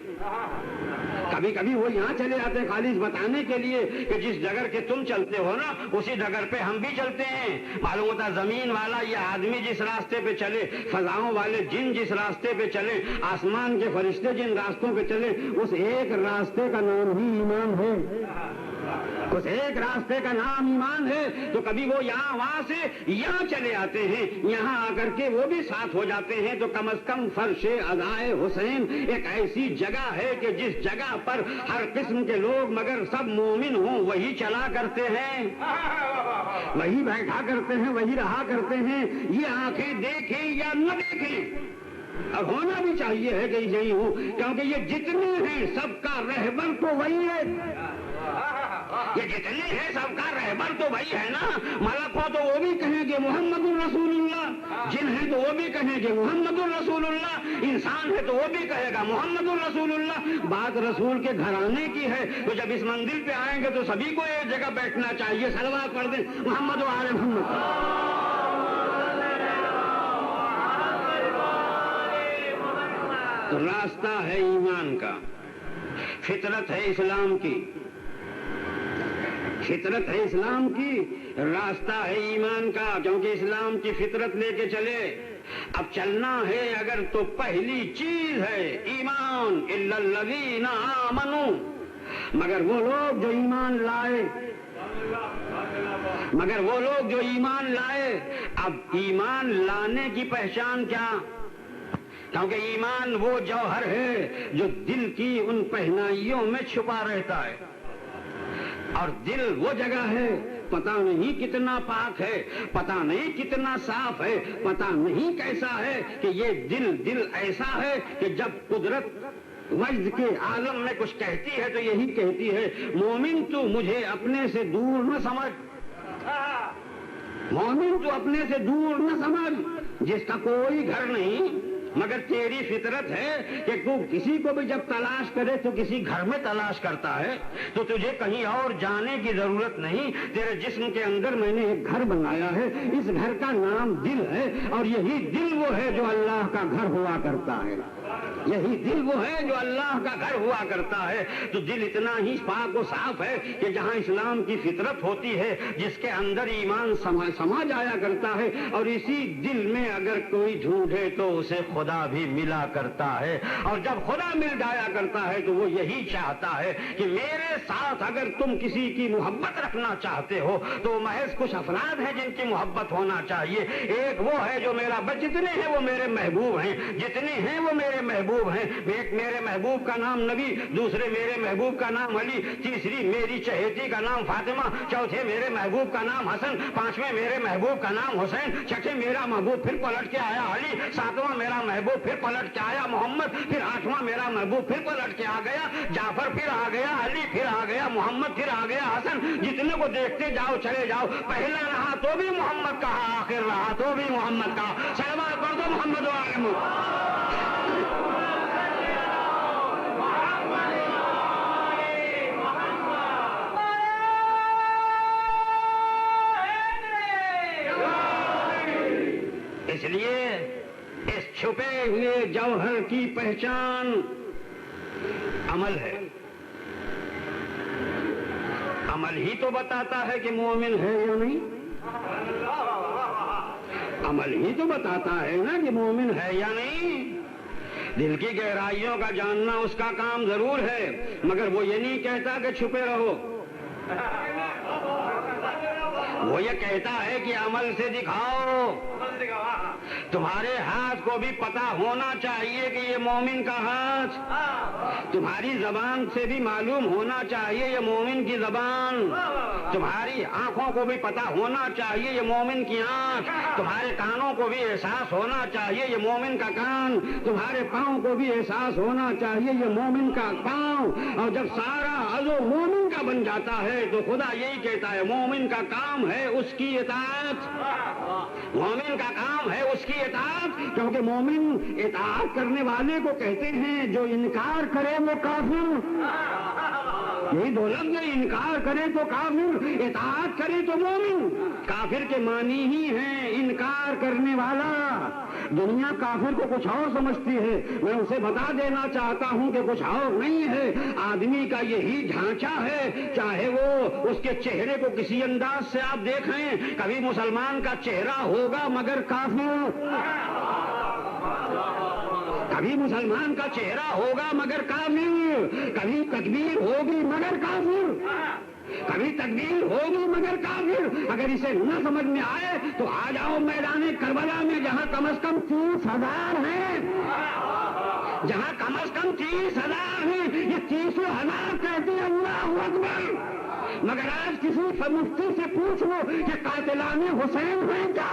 کبھی کبھی وہ یہاں چلے آتے ہیں، خالی بتانے کے لیے کہ جس ڈگر کے تم چلتے ہو نا اسی ڈگر پہ ہم بھی چلتے ہیں۔ معلوم ہوتا ہے زمین والا یہ آدمی جس راستے پہ چلے، فضاؤں والے جن جس راستے پہ چلے، آسمان کے فرشتے جن راستوں پہ چلے، اس ایک راستے کا نام ہی ایمان ہے، اس ایک راستے کا نام ایمان ہے۔ تو کبھی وہ یہاں وہاں سے یہاں چلے آتے ہیں، یہاں آ کر کے وہ بھی ساتھ ہو جاتے ہیں، تو کم از کم فرش ادائے حسین ایک ایسی جگہ ہے کہ جس جگہ پر ہر قسم کے لوگ مگر سب مومن ہوں وہی چلا کرتے ہیں، وہی بیٹھا کرتے ہیں، وہی رہا کرتے ہیں، یہ آنکھیں دیکھیں یا نہ دیکھیں، اب ہونا بھی چاہیے ہے کہ یہی ہو، کیونکہ یہ جتنے ہیں سب کا رہبر تو وہی ہے، یہ جتنے ہیں سب کا رہبر تو وہی ہے نا۔ ملک ہو تو وہ بھی کہیں گے محمد الرسول اللہ، جن ہیں تو وہ بھی کہیں گے محمد الرسول اللہ، انسان ہے تو وہ بھی کہے گا محمد الرسول اللہ۔ بات رسول کے گھرانے کی ہے، تو جب اس منزل پہ آئیں گے تو سبھی کو ایک جگہ بیٹھنا چاہیے، صلوات پڑھ دیں محمد و آل محمد۔ راستہ ہے ایمان کا، فطرت ہے اسلام کی، فطرت ہے اسلام کی، راستہ ہے ایمان کا، کیونکہ اسلام کی فطرت لے کے چلے۔ اب چلنا ہے اگر تو پہلی چیز ہے ایمان، الا الذین آمنوا، مگر وہ لوگ جو ایمان لائے، مگر وہ لوگ جو ایمان لائے۔ اب ایمان لانے کی پہچان کیا؟ کیونکہ ایمان وہ جوہر ہے جو دل کی ان پہنائیوں میں چھپا رہتا ہے، اور دل وہ جگہ ہے پتہ نہیں کتنا پاک ہے، پتہ نہیں کتنا صاف ہے، پتہ نہیں کیسا ہے کہ یہ دل ایسا ہے کہ جب قدرت وجد کے عالم میں کچھ کہتی ہے تو یہی کہتی ہے، مومن تو مجھے اپنے سے دور نہ سمجھ، مومن تو اپنے سے دور نہ سمجھ، جس کا کوئی گھر نہیں، مگر تیری فطرت ہے کہ تو کسی کو بھی جب تلاش کرے تو کسی گھر میں تلاش کرتا ہے، تو تجھے کہیں اور جانے کی ضرورت نہیں، تیرے جسم کے اندر میں نے ایک گھر بنایا ہے، اس گھر کا نام دل ہے، اور یہی دل وہ ہے جو اللہ کا گھر ہوا کرتا ہے، یہی دل وہ ہے جو اللہ کا گھر ہوا کرتا ہے۔ تو دل اتنا ہی پاک و صاف ہے کہ جہاں اسلام کی فطرت ہوتی ہے، جس کے اندر ایمان سما جایا کرتا ہے، اور اسی دل میں اگر کوئی ڈھونڈے تو اسے خدا بھی ملا کرتا ہے، اور جب خدا مل جایا کرتا ہے تو وہ یہی چاہتا ہے کہ میرے ساتھ اگر تم کسی کی محبت رکھنا چاہتے ہو تو محض کچھ افراد ہیں جن کی محبت ہونا چاہیے۔ ایک وہ ہے جو میرا جتنے ہیں وہ میرے محبوب ہیں، جتنے ہیں وہ میرے محبوب ہیں، ایک میرے محبوب کا نام نبی، دوسرے میرے محبوب کا نام علی، تیسری میری چہیتی کا نام فاطمہ، چوتھے میرے محبوب کا نام حسن، پانچویں میرے محبوب کا نام حسین، چھٹے میرا محبوب پھر پلٹ کے آیا علی، ساتواں میرا محبوب پھر پلٹ کے آیا محمد، پھر آٹھواں میرا محبوب پھر پلٹ کے آ گیا جعفر، پھر آ گیا علی، پھر آ گیا محمد، پھر آ گیا حسن۔ جتنے کو دیکھتے جاؤ چلے جاؤ، پہلا رہا تو بھی محمد کہا، آخر رہا تو بھی محمد کہا۔ صلوات پڑھ دو محمد و آل محمد۔ اس لیے اس چھپے ہوئے جوہر کی پہچان عمل ہے، عمل ہی تو بتاتا ہے کہ مومن ہے یا نہیں، عمل ہی تو بتاتا ہے نا کہ مومن ہے یا نہیں۔ دل کی گہرائیوں کا جاننا اس کا کام ضرور ہے، مگر وہ یہ نہیں کہتا کہ چھپے رہو، وہ یہ کہتا ہے کہ عمل سے دکھاؤ۔ تمہارے ہاتھ کو بھی پتا ہونا چاہیے کہ یہ مومن کا ہاتھ، تمہاری زبان سے بھی معلوم ہونا چاہیے یہ مومن کی زبان، تمہاری آنکھوں کو بھی پتا ہونا چاہیے یہ مومن کی آنکھ، تمہارے کانوں کو بھی احساس ہونا چاہیے یہ مومن کا کان، تمہارے پاؤں کو بھی احساس ہونا چاہیے یہ مومن کا پاؤں۔ اور جب سارا عضو مومن کا بن جاتا ہے تو خدا یہی کہتا ہے مومن کا کام ہے اس کی اطاعت، مومن کا کام ہے اس کی اطاعت، کیونکہ مومن اطاعت کرنے والے کو کہتے ہیں جو انکار کرے وہ کافر، یہی دو لفظ، انکار کرے تو کافر، اطاعت کرے تو مومن۔ کافر کے معنی ہی ہیں انکار کرنے والا۔ دنیا کافر کو کچھ اور سمجھتی ہے، میں اسے بتا دینا چاہتا ہوں کہ کچھ اور نہیں ہے، آدمی کا یہی ڈھانچہ ہے، چاہے وہ اس کے چہرے کو کسی انداز سے آپ دیکھیں، کبھی مسلمان کا چہرہ ہوگا مگر کافر، کبھی مسلمان کا چہرہ ہوگا مگر کافر، کبھی تکبیر ہوگی مگر کافر، کبھی تکبیر ہوگی مگر کافر۔ اگر اسے نہ سمجھ میں آئے تو آ جاؤ میدان کربلا میں، جہاں کم از کم 30,000 ہیں، جہاں کم از کم 30,000 ہیں، یہ 30,000 کہتے ہیں اللہ اکبر، مگر آج کسی مفتی سے پوچھ لو کہ قاتلان حسین ہیں کیا،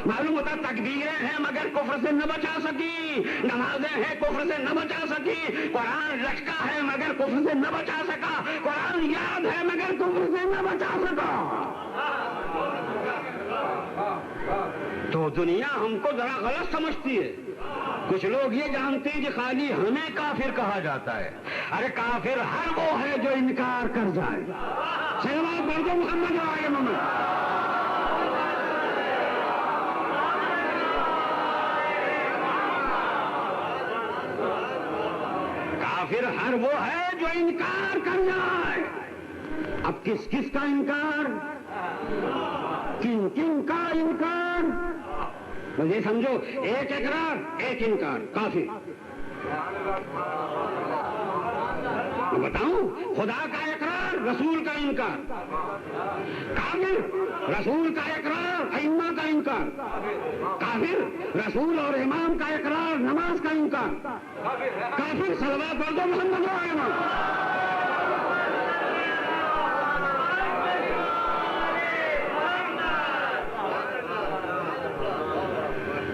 معلوم ہوتا تکبیریں ہیں مگر کفر سے نہ بچا سکی، نمازیں ہیں کفر سے نہ بچا سکی، قرآن لٹکا ہے مگر کفر سے نہ بچا سکا، قرآن یاد ہے مگر کفر سے نہ بچا سکا۔ تو دنیا ہم کو ذرا غلط سمجھتی ہے، کچھ لوگ یہ جانتے ہیں کہ خالی ہمیں کافر کہا جاتا ہے، ارے کافر ہر وہ ہے جو انکار کر جائے۔ صلوات پڑھ دو محمد و آل محمد۔ جو انکار کر جائے. اب کس کس کا انکار؟ کن کن کا انکار؟ بس یہ سمجھو، ایک اقرار ایک انکار کافی. میں بتاؤں، خدا کا اقرار رسول کا انکار، کافر رسول کا اقرار ائمہ کا انکار، کافر رسول اور امام کا اقرار نماز کا انکار، کافر صلوات پڑھ دو محمد و امام.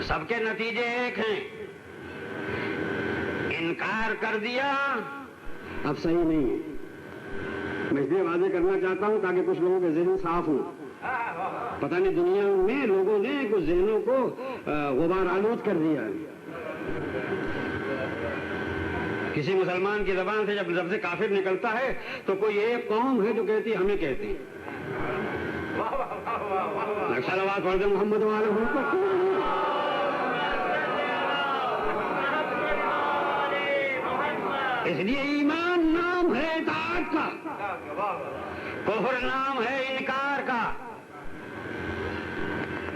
سب کے نتیجے ایک ہیں. انکار کر دیا اب صحیح نہیں ہے. میں اس لیے واضح کرنا چاہتا ہوں تاکہ کچھ لوگوں کے ذہن صاف ہوں. پتہ نہیں دنیا میں لوگوں نے کچھ ذہنوں کو غبار آلود کر دیا ہے. کسی مسلمان کی زبان سے جب لفظ کافر نکلتا ہے تو کوئی ایک قوم ہے جو کہتی ہے ہمیں کہتے ہیں. صلوات پڑھ دیں محمد والے ہوں. اس لیے ایمان نام ہے اطاعت کا، کفر نام ہے انکار کا.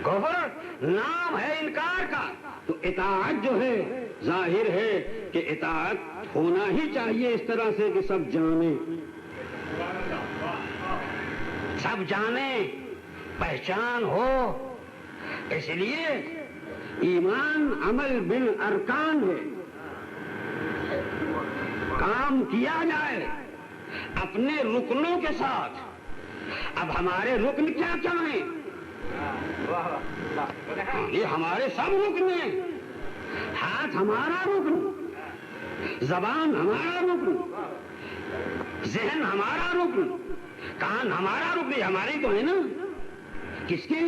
کفر نام ہے انکار کا. تو اطاعت جو ہے ظاہر ہے کہ اطاعت ہونا ہی چاہیے اس طرح سے کہ سب جانیں، سب جانیں، پہچان ہو. اس لیے ایمان عمل بالارکان ہے. کام کیا جائے اپنے رکنوں کے ساتھ. اب ہمارے رکن کیا کیا ہیں؟ یہ ہمارے سب رکن ہیں. ہاتھ ہمارا رکن، زبان ہمارا رکن، ذہن ہمارا رکن، کان ہمارا رکن. یہ ہماری تو ہے نا. کس کے؟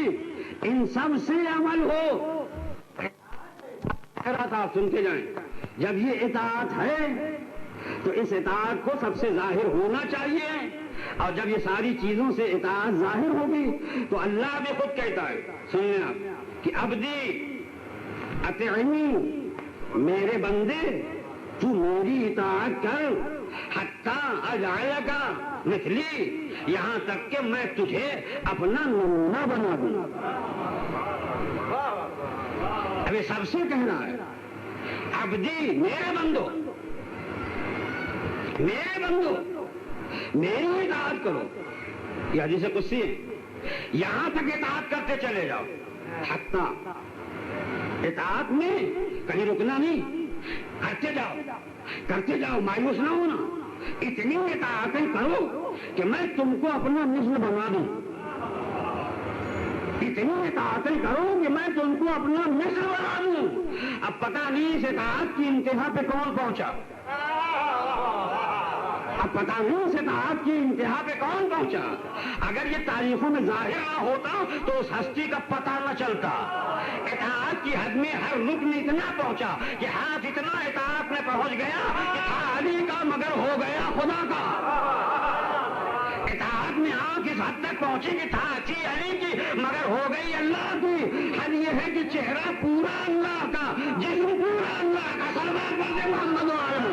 ان سب سے عمل ہو. آپ سنتے جائیں. جب یہ اطاعت ہے تو اس اطاعت کو سب سے ظاہر ہونا چاہیے. اور جب یہ ساری چیزوں سے اطاعت ظاہر ہوگی تو اللہ بھی خود کہتا ہے، سن لیں آپ، کہ عبدی اطیعنی، میرے بندے تو میری اطاعت کر، حتی اجعلک مثلی، یہاں تک کہ میں تجھے اپنا نمونہ بنا دوں. اب یہ سب سے کہنا ہے، عبدی میرے بندو، میرے بندو میری اطاعت کرو. یہ حدیث قدسی ہے. یہاں تک اطاعت کرتے چلے جاؤ. حتی اطاعت میں کہیں رکنا نہیں، کرتے جاؤ کرتے جاؤ، مایوس نہ ہونا. اتنی اطاعتیں کرو کہ میں تم کو اپنا مثل بنا دوں. اتنی اطاعتیں کرو کہ میں تم کو اپنا مثل بنا دوں. اب پتہ نہیں اس اطاعت کی انتہا پہ کون پہنچا. اب پتہ نہیں اس اطاعت کی انتہا پہ کون پہنچا. اگر یہ تاریخوں میں ظاہر نہ ہوتا تو اس ہستی کا پتہ نہ چلتا. اطاعت کی حد میں ہر رکن اتنا پہنچا کہ ہاتھ اتنا اطاعت میں پہنچ گیا کہ تھا علی کا مگر ہو گیا خدا کا. اطاعت میں آنکھ اس حد تک پہنچی کہ تھا اچھی علی کی مگر ہو گئی اللہ کی. حد یہ ہے کہ چہرہ پورا اللہ کا، جسم پورا اللہ کا. صلوات پڑھتے محمد وعلم.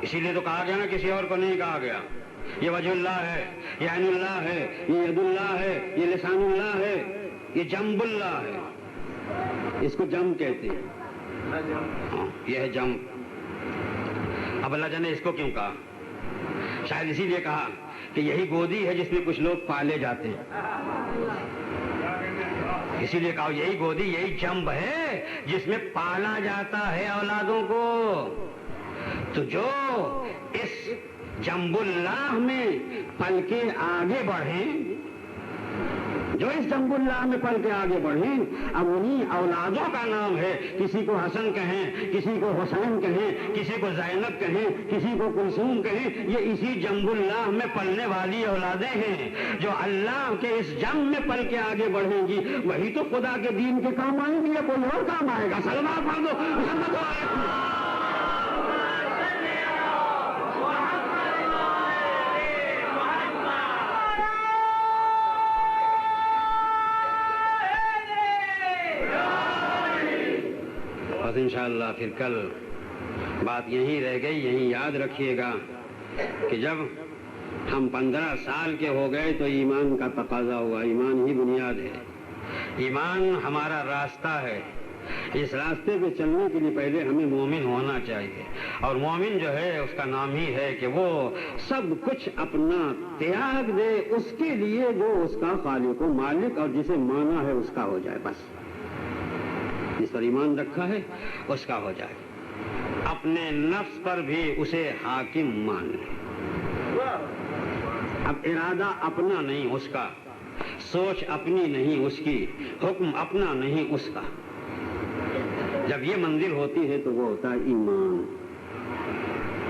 اسی لیے تو کہا گیا نا، کسی اور کو نہیں کہا گیا. یہ وجہ اللہ ہے، یہ عین اللہ ہے، یہ ید اللہ ہے، یہ لسان اللہ ہے، یہ جنب اللہ ہے. اس کو جنب کہتے ہیں. ہاں، یہ ہے جنب. اب اللہ جانے اس کو کیوں کہا. شاید اسی لیے کہا کہ یہی گودی ہے جس میں کچھ لوگ پالے جاتے ہیں. اسی لیے کہا یہی گودی، یہی جنب ہے جس میں پالا جاتا ہے اولادوں کو. تو جو اس جنب اللہ میں پل کے آگے بڑھیں، جو اس جنب اللہ میں پل کے آگے بڑھیں، اب انہی اولادوں کا نام ہے. کسی کو حسن کہیں، کسی کو حسین کہیں، کسی کو زینب کہیں، کسی کو کلثوم کہیں. یہ اسی جنب اللہ میں پلنے والی اولادیں ہیں. جو اللہ کے اس جنب میں پل کے آگے بڑھیں گی وہی تو خدا کے دین کے کام آئیں گی، یا کوئی اور کام آئے گا. صلوات پڑھ دو محمد علیہ. انشاءاللہ پھر کل بات یہیں رہ گئی. یہیں یاد رکھیے گا کہ جب ہم 15 سال کے ہو گئے تو ایمان کا تقاضا ہوا. ایمان ہی بنیاد ہے, ایمان ہمارا راستہ ہے. اس راستے پہ چلنے کے لیے پہلے ہمیں مومن ہونا چاہیے, اور مومن جو ہے اس کا نام ہی ہے کہ وہ سب کچھ اپنا تیاگ دے اس کے لیے جو اس کا خالق و مالک اور جسے مانا ہے اس کا ہو جائے. بس جس پر ایمان رکھا ہے اس کا ہو جائے. اپنے نفس پر بھی اسے حاکم مان لے. اب ارادہ اپنا نہیں اس کا, سوچ اپنی نہیں اس کی, حکم اپنا نہیں اس کا. جب یہ منزل ہوتی ہے تو وہ ہوتا ہے ایمان.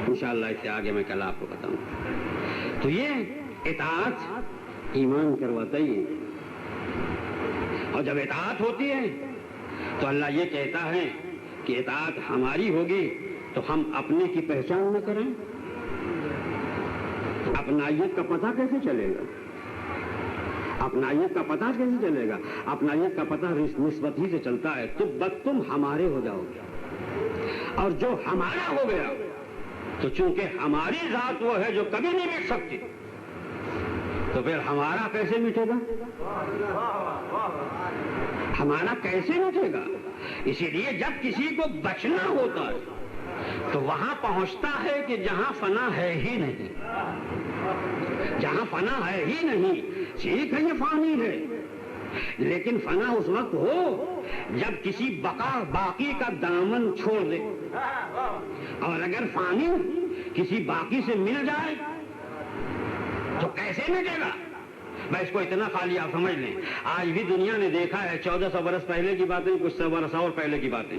انشاءاللہ اس سے آگے میں کل آپ کو بتاؤں. تو یہ اطاعت ایمان کرواتا ہی ہے. اور جب اطاعت ہوتی ہے تو اللہ یہ کہتا ہے کہ اطاعت ہماری ہوگی تو ہم اپنے کی پہچان نہ کریں. اپنائیت کا پتہ کیسے چلے گا؟ اپنائیت کا پتہ کیسے چلے گا؟ اپنائیت کا پتہ نسبت ہی سے چلتا ہے. تم ہمارے ہو جاؤ گے, اور جو ہمارا ہو گیا تو چونکہ ہماری ذات وہ ہے جو کبھی نہیں مٹ سکتی, تو پھر ہمارا کیسے مٹے گا؟ ہمارا کیسے مٹے گا؟ اسی لیے جب کسی کو بچنا ہوتا ہے تو وہاں پہنچتا ہے کہ جہاں فنا ہے ہی نہیں. جہاں فنا ہے ہی نہیں, ٹھیک ہے یہ فانی ہے, لیکن فنا اس وقت ہو جب کسی باقی کا دامن چھوڑ دے. اور اگر فانی کسی باقی سے مل جائے تو کیسے مٹے گا؟ میں اس کو اتنا خالی آپ سمجھ لیں, آج بھی دنیا نے دیکھا ہے 1400 برس پہلے کی باتیں, کچھ 100 برس اور پہلے کی باتیں,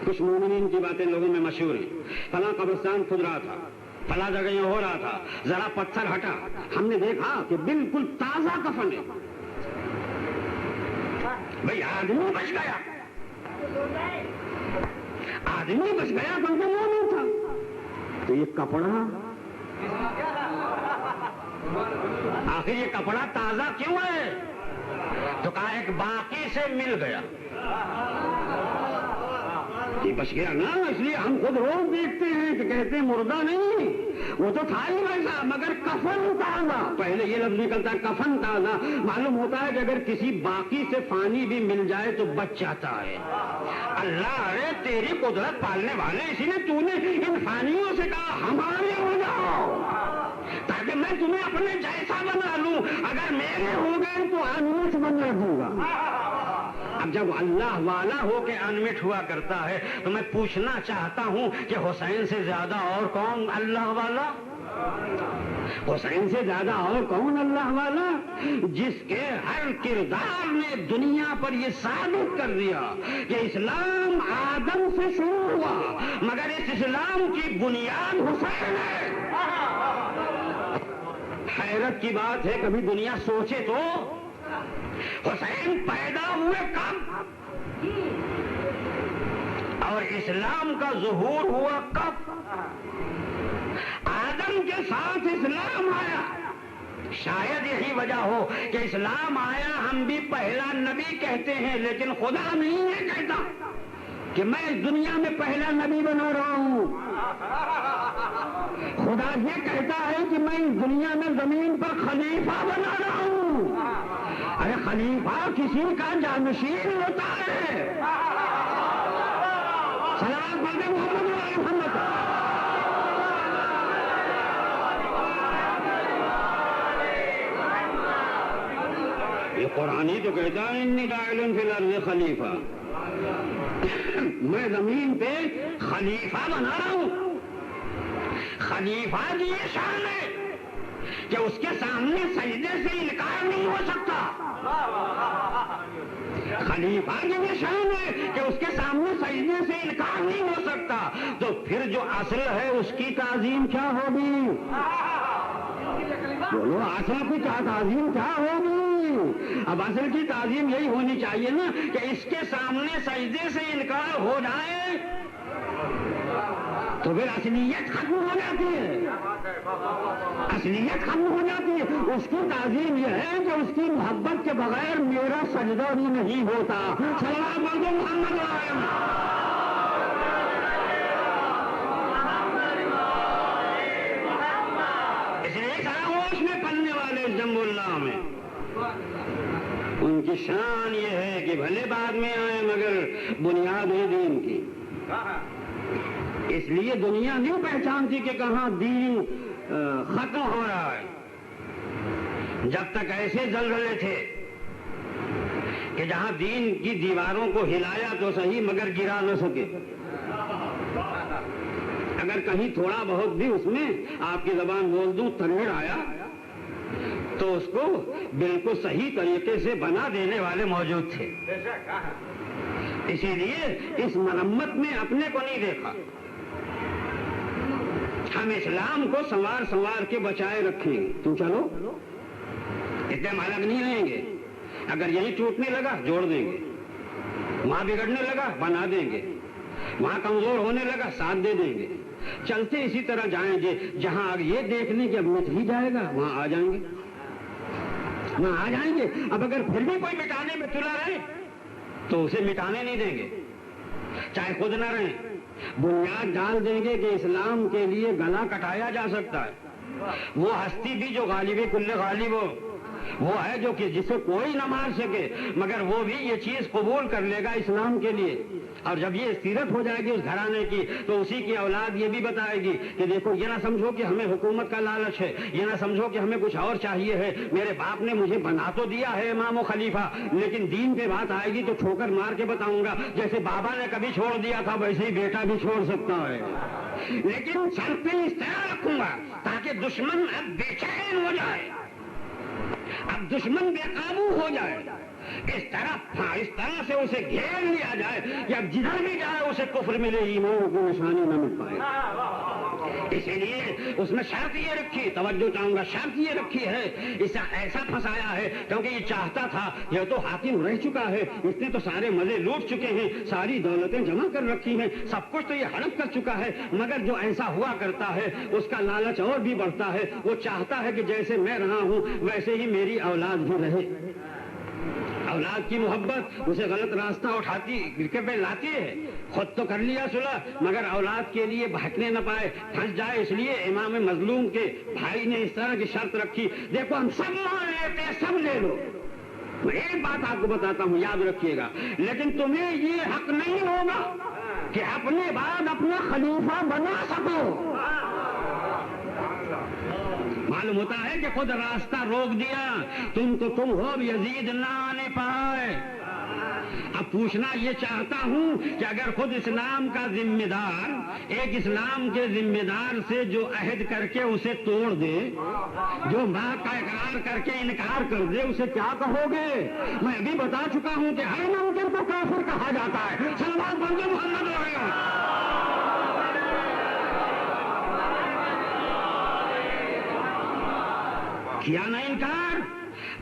کچھ مومنین کی باتیں لوگوں میں مشہور ہیں. فلاں قبرستان کھد رہا تھا, فلاں جگہ یہ ہو رہا تھا, ذرا پتھر ہٹا, ہم نے دیکھا کہ بالکل تازہ کفن ہے. بھئی آدمی بچ گیا, آدمی بچ گیا کیونکہ مومن تھا. تو یہ کپڑا, آخر یہ کپڑا تازہ کیوں ہے؟ تو کہا ایک باقی سے مل گیا, یہ بچ گیا نا. اس لیے ہم خود روز دیکھتے ہیں کہ کہتے ہیں مردہ نہیں, وہ تو تھا ہی ویسا مگر کفن تازہ. پہلے یہ لفظ نکلتا ہے کفن تازہ, معلوم ہوتا ہے کہ اگر کسی باقی سے فانی بھی مل جائے تو بچ جاتا ہے. اللہ ارے تیری قدرت پالنے والے, اسی لیے تو نے ان فانیوں سے کہا ہمارے ہو جاؤ تاکہ میں تمہیں اپنے جیسا بنا لوں. اگر میرے ہو گئے تو انمٹ بنا دوں گا. اب جب اللہ والا ہو کے انمٹ ہوا کرتا ہے تو میں پوچھنا چاہتا ہوں کہ حسین سے زیادہ اور کون اللہ والا؟ حسین سے زیادہ اور کون اللہ والا؟ جس کے ہر کردار نے دنیا پر یہ ثابت کر دیا کہ اسلام آدم سے شروع ہوا مگر اس اسلام کی بنیاد حسین ہے. حیرت کی بات ہے, کبھی دنیا سوچے تو حسین پیدا ہوئے کب اور اسلام کا ظہور ہوا کب؟ آدم کے ساتھ اسلام آیا. شاید یہی وجہ ہو کہ اسلام آیا, ہم بھی پہلا نبی کہتے ہیں, لیکن خدا نہیں یہ کہتا کہ میں اس دنیا میں پہلا نبی بنا رہا ہوں. خدا یہ کہتا ہے کہ میں اس دنیا میں زمین پر خلیفہ بنا رہا ہوں. ارے خلیفہ کسی کا جانشین ہوتا ہے. سلام پڑھتے محمد. یہ قرآن ہی تو کہتا ہے انی جاعل فی الارض خلیفہ, میں زمین پہ خلیفہ بنا رہا ہوں. خلیفہ کی یہ شان ہے کہ اس کے سامنے سجدے سے انکار نہیں ہو سکتا. خلیفہ کی یہ شان ہے کہ اس کے سامنے سجدے سے انکار نہیں ہو سکتا. تو پھر جو اصل ہے اس کی تعظیم کیا ہوگی؟ بولو, اصل کی تعظیم کیا ہوگی؟ اب اصل کی تعظیم یہی ہونی چاہیے نا کہ اس کے سامنے سجدے سے انکار ہو جائے تو پھر اصلیت ختم ہو جاتی ہے. اصلیت ختم ہو جاتی ہے. اس کی تعظیم یہ ہے کہ اس کی محبت کے بغیر میرا سجدہ بھی نہیں ہوتا. صلی اللہ علیہ وسلم. سسٹم بول رہا ہوں میں. ان کی شان یہ ہے کہ بھلے بعد میں آئے مگر بنیاد ہے دین کی. اس لیے دنیا نہیں پہچانتی کہ کہاں دین ختم ہو رہا ہے. جب تک ایسے زلزلے تھے کہ جہاں دین کی دیواروں کو ہلایا تو صحیح مگر گرا نہ سکے. اگر کہیں تھوڑا بہت بھی اس میں آپ کی زبان بول دوں تنڑ آیا تو اس کو بالکل صحیح طریقے سے بنا دینے والے موجود تھے. اسی لیے اس مرمت میں اپنے کو نہیں دیکھا. ہم اسلام کو سنوار کے بچائے رکھیں گے. تم چلو اتنے ہم الگ نہیں رہیں گے. اگر یہی ٹوٹنے لگا جوڑ دیں گے, وہاں بگڑنے لگا بنا دیں گے, وہاں کمزور ہونے لگا ساتھ دے دیں گے. چلتے اسی طرح جائیں گے. جہاں یہ دیکھ لیں کہ اب مٹ ہی جائے گا وہاں آ جائیں گے, وہاں آ جائیں گے. اب اگر پھر بھی کوئی مٹانے میں تلا رہے تو اسے مٹانے نہیں دیں گے, چاہے خود نہ رہیں. بنیاد ڈال دیں گے کہ اسلام کے لیے گلا کٹایا جا سکتا ہے. وہ ہستی بھی جو غالب کل غالب ہو, وہ ہے جو کہ جسے کوئی نہ مار سکے مگر وہ بھی یہ چیز قبول کر لے گا اسلام کے لیے. اور جب یہ سیرت ہو جائے گی اس گھرانے کی تو اسی کی اولاد یہ بھی بتائے گی کہ دیکھو یہ نہ سمجھو کہ ہمیں حکومت کا لالچ ہے, یہ نہ سمجھو کہ ہمیں کچھ اور چاہیے ہے. میرے باپ نے مجھے بنا تو دیا ہے امام و خلیفہ, لیکن دین پہ بات آئے گی تو ٹھوکر مار کے بتاؤں گا. جیسے بابا نے کبھی چھوڑ دیا تھا ویسے ہی بیٹا بھی چھوڑ سکتا ہے. لیکن شرطیں اس طرح رکھوں گا تاکہ دشمن اب بے چین ہو جائے, اب دشمن بے قابو ہو جائے. اس طرح سے اسے گھیر لیا جائے کہ اب جدھر بھی جائے اسے کفر ملے, ایمان کی نشانی نہ مل پائے. اسی لیے اس میں شرط یہ رکھی, توجہ چاہوں گا, شرط یہ رکھی ہے, اسے ایسا پھنسایا ہے کیونکہ یہ چاہتا تھا. یہ تو حاکم رہ چکا ہے, اس نے تو سارے مزے لوٹ چکے ہیں, ساری دولتیں جمع کر رکھی ہیں, سب کچھ تو یہ ہڑپ کر چکا ہے. مگر جو ایسا ہوا کرتا ہے اس کا لالچ اور بھی بڑھتا ہے. وہ چاہتا ہے کہ جیسے میں رہا ہوں ویسے ہی میری اولاد بھی رہے. اولاد کی محبت اسے غلط راستہ اٹھاتی پہ لاتی ہے. خود تو کر لیا صلح مگر اولاد کے لیے بھٹکنے نہ پائے, پھنس جائے. اس لیے امام مظلوم کے بھائی نے اس طرح کی شرط رکھی, دیکھو ہم سب مان لیتے ہیں, سب لے لو. میں ایک بات آپ کو بتاتا ہوں, یاد رکھیے گا, لیکن تمہیں یہ حق نہیں ہوگا کہ اپنے بعد اپنا خلیفہ بنا سکو. معلوم ہوتا ہے کہ خود راستہ روک دیا, تم ہو یزید نہ آنے پائے. اب پوچھنا یہ چاہتا ہوں کہ اگر خود اسلام کا ذمہ دار ایک اسلام کے ذمہ دار سے جو عہد کر کے اسے توڑ دے, جو ماں کا اقرار کر کے انکار کر دے, اسے کیا کہو گے؟ میں ابھی بتا چکا ہوں کہ ہر ممکن کو کافر کہا جاتا ہے. سلمان بندے محمد ہو رہے ہو. کیا نہ انکار.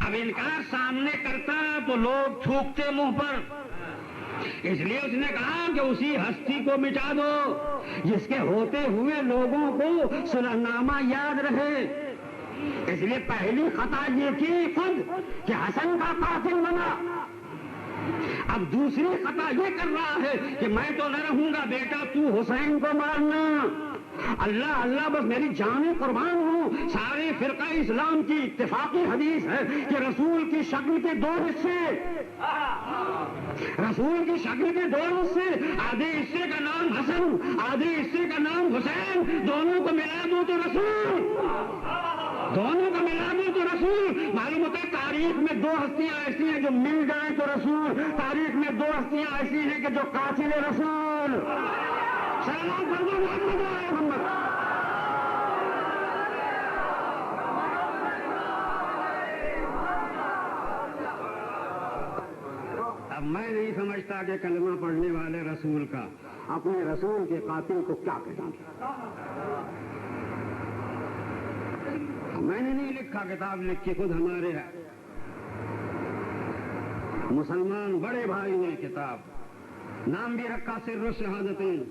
اب انکار سامنے کرتا تو لوگ تھوکتے منہ پر. اس لیے اس نے کہا کہ اسی ہستی کو مٹا دو جس کے ہوتے ہوئے لوگوں کو صلحنامہ یاد رہے. اس لیے پہلی خطا یہ کی خود کہ حسن کا قاتل بنا. اب دوسری خطا یہ کر رہا ہے کہ میں تو نہ رہوں گا, بیٹا تو حسین کو مارنا. اللہ اللہ بس میری جانیں قربان ہوں. سارے فرقہ اسلام کی اتفاقی حدیث ہے کہ رسول کی شکل کے دو حصے, رسول کی شکل کے دو حصے, آدھے حصے کا نام حسن, آدھے حصے کا نام حسین. دونوں کو ملا دو تو رسول, دونوں کو ملا دو تو رسول. معلوم ہوتا ہے تاریخ میں دو ہستیاں ایسی ہیں جو مل جائیں تو رسول, تاریخ میں دو ہستیاں ایسی ہیں کہ جو قاتل رسول. سلام پڑھو محمد محمد. اب میں نہیں سمجھتا کہ کلمہ پڑھنے والے رسول کا اپنے رسول کے قاتل کو کیا کہنا. میں نے نہیں لکھا, کتاب لکھ کے خود ہمارے مسلمان بڑے بھائی نے کتاب, نام بھی رکھا سر الشہادتین,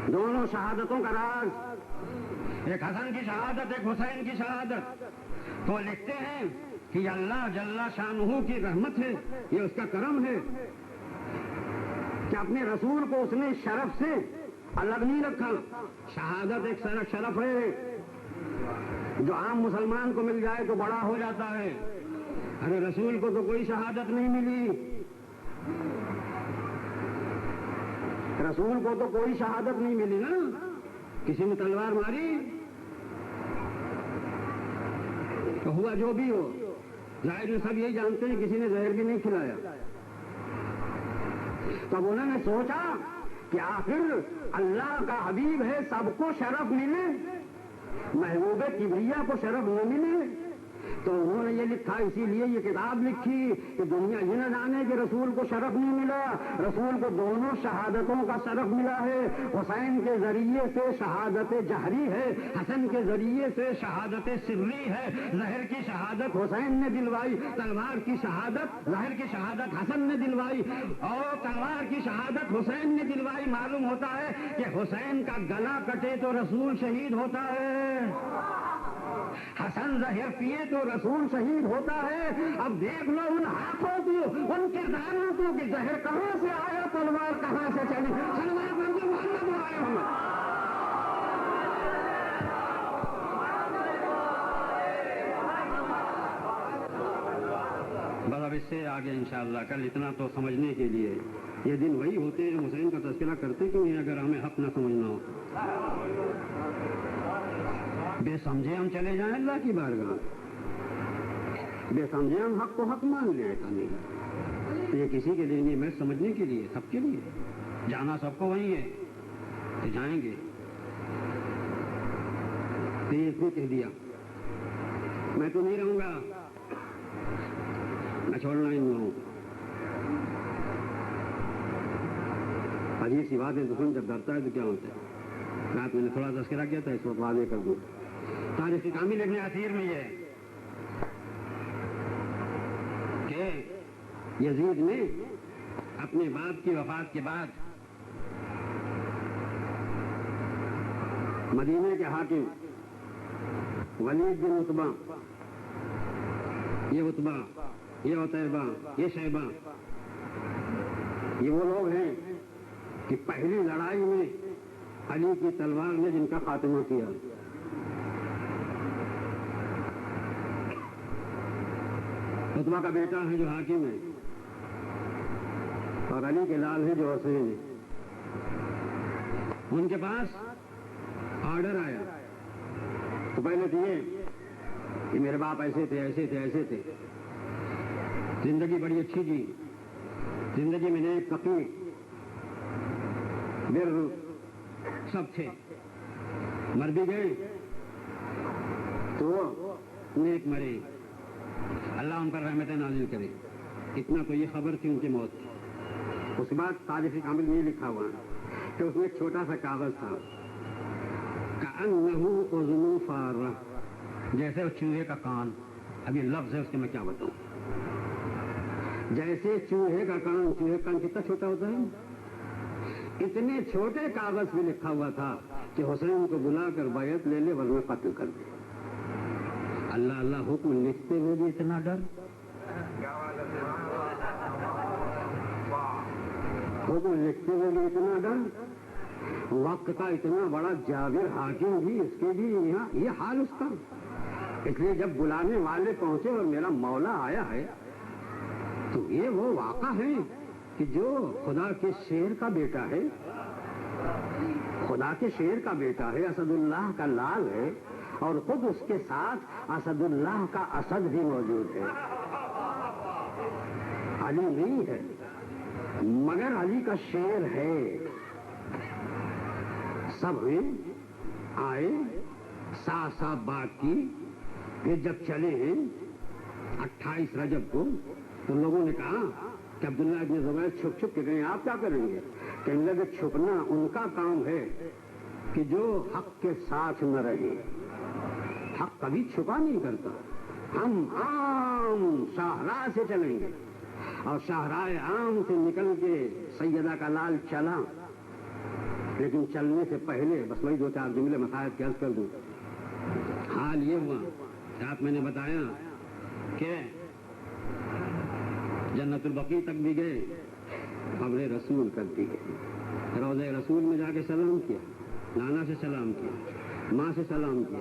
دونوں شہادتوں کا راز, ایک حسن کی شہادت ایک حسین کی شہادت. تو لکھتے ہیں کہ اللہ جل شانہ کی رحمت ہے, یہ اس کا کرم ہے کہ اپنے رسول کو اس نے شرف سے الگ نہیں رکھا. شہادت ایک شرف ہے, جو عام مسلمان کو مل جائے تو بڑا ہو جاتا ہے. ارے رسول کو تو کوئی شہادت نہیں ملی, رسول کو تو کوئی شہادت نہیں ملی نا. کسی نے تلوار ماری تو ہوا جو بھی ہو, ظاہر سب یہی جانتے ہیں کسی نے زہر بھی نہیں کھلایا. تب انہوں نے سوچا کہ آخر اللہ کا حبیب ہے, سب کو شرف ملے, محبوب کبریا کو شرف نہ ملے. تو انہوں نے یہ لکھا, اسی لیے یہ کتاب لکھی کہ دنیا یہ نہ جانے کہ رسول کو شرف نہیں ملا. رسول کو دونوں شہادتوں کا شرف ملا ہے. حسین کے ذریعے سے شہادت جہری ہے, حسن کے ذریعے سے شہادت سری ہے. زہر کی شہادت حسین نے دلوائی, تلوار کی شہادت, زہر کی شہادت حسن نے دلوائی اور تلوار کی شہادت حسین نے دلوائی. معلوم ہوتا ہے کہ حسین کا گلا کٹے تو رسول شہید ہوتا ہے, حسن زہر پیے تو رسول شہید ہوتا ہے. اب دیکھ لو ان ہاتھوں کو, ان کرداروں کو کہ زہر کہاں سے آیا, تلوار کہاں سے چلی. سلوار بن کے محمد آئے ہوں. بس اب اس سے آگے انشاءاللہ کل اتنا تو سمجھنے کے لیے یہ دن وہی ہوتے ہیں جو حسین کا تذکرہ کرتے کیوں ہیں اگر ہمیں حق نہ سمجھنا ہو. بے سمجھے ہم چلے جائیں اللہ کی بارگاہ, بے سمجھے ہم حق کو حق مان لیں. ایسا نہیں, یہ کسی کے لیے نہیں, میں سمجھنے کے لیے, سب کے لیے. جانا سب کو وہی ہے, تو جائیں گے. تو یہ اس نے کہہ دیا میں تو نہیں رہوں گا, میں چھوڑنا ہی نہیں ہوں. عجیب سی بات ہے, دشمن جب ڈرتا ہے تو کیا ہوتا ہے. رات میں نے تھوڑا تذکرہ کیا تھا, اس وقت واضح کر دوں. تاریخ کامل ابن اثیر میں یہ کہ یزید نے اپنے باپ کی وفات کے بعد مدینے کے حاکم ولید بن عتبہ, یہ عتبہ, یہ عتیبہ, یہ شیبہ, یہ وہ لوگ ہیں کہ پہلی لڑائی میں علی کی تلوار نے جن کا خاتمہ کیا. عتبہ کا بیٹا ہے جو حاکم ہے, اور علی کے لال ہے جو حسین ہے. ان کے پاس آرڈر آیا تو پہلے دیے کہ میرے باپ ایسے تھے, ایسے تھے, ایسے تھے, زندگی بڑی اچھی جی, زندگی میں نیک تقی بر سب تھے, مر بھی گئے تو نیک مرے, اللہ ان پر رحمت نازل کرے. اتنا تو یہ خبر تھی ان کی موت کی. اس کے بعد تاریخ کامل میں لکھا ہوا کہ اس میں ایک چھوٹا سا کاغذ تھا, کأنہ اذن فارہ, جیسے چوہے کا کان. اب یہ لفظ ہے, اس کے میں کیا بتاؤں. جیسے چوہے کا کان, چوہے کا کان کتنا چھوٹا ہوتا ہے, اتنے چھوٹے کاغذ میں لکھا ہوا تھا کہ حسین کو بلا کر بیعت لے لے ورنہ قتل کر دے. اللہ اللہ حکم لکھتے ہوئے بھی اتنا ڈر, حکم لکھتے ہوئے بھی اتنا ڈر. وقت کا اتنا بڑا جابر حاکم بھی, اس کے بھی یہاں یہ حال اس کا. اس لیے جب بلانے والے پہنچے اور میرا مولا آیا ہے تو یہ وہ واقعہ ہے کہ جو خدا کے شیر کا بیٹا ہے, خدا کے شیر کا بیٹا ہے, اسد اللہ کا لال ہے, اور خود اس کے ساتھ اسد اللہ کا اسد بھی موجود ہے. علی نہیں ہے مگر علی کا شیر ہے. سب ہیں آئے, ساتھ ساتھ بات کی. پھر جب چلے ہیں 28 رجب کو تو لوگوں نے کہا کہ عبداللہ ابن زبیر چھپ چھپ کے گئے, آپ کیا کریں گے. کہنے لگے چھپنا ان کا کام ہے کہ جو حق کے ساتھ نہ رہے. حق کبھی چھپا نہیں کرتا. ہم عام شاہراہ سے چلیں گے, اور شاہراہ عام سے نکل کے سیدہ کا لال چلا, لیکن چلنے سے پہلے بس وہی 2-4 جملے مسائل کے عرض کر دوں. حال یہ ہوا, رات میں نے بتایا کہ جنت البقیع تک بھی گئے, قبر رسول کر دی گئی. روضہ رسول میں جا کے سلام کیا, نانا سے سلام کیا, ماں سے سلام کیا,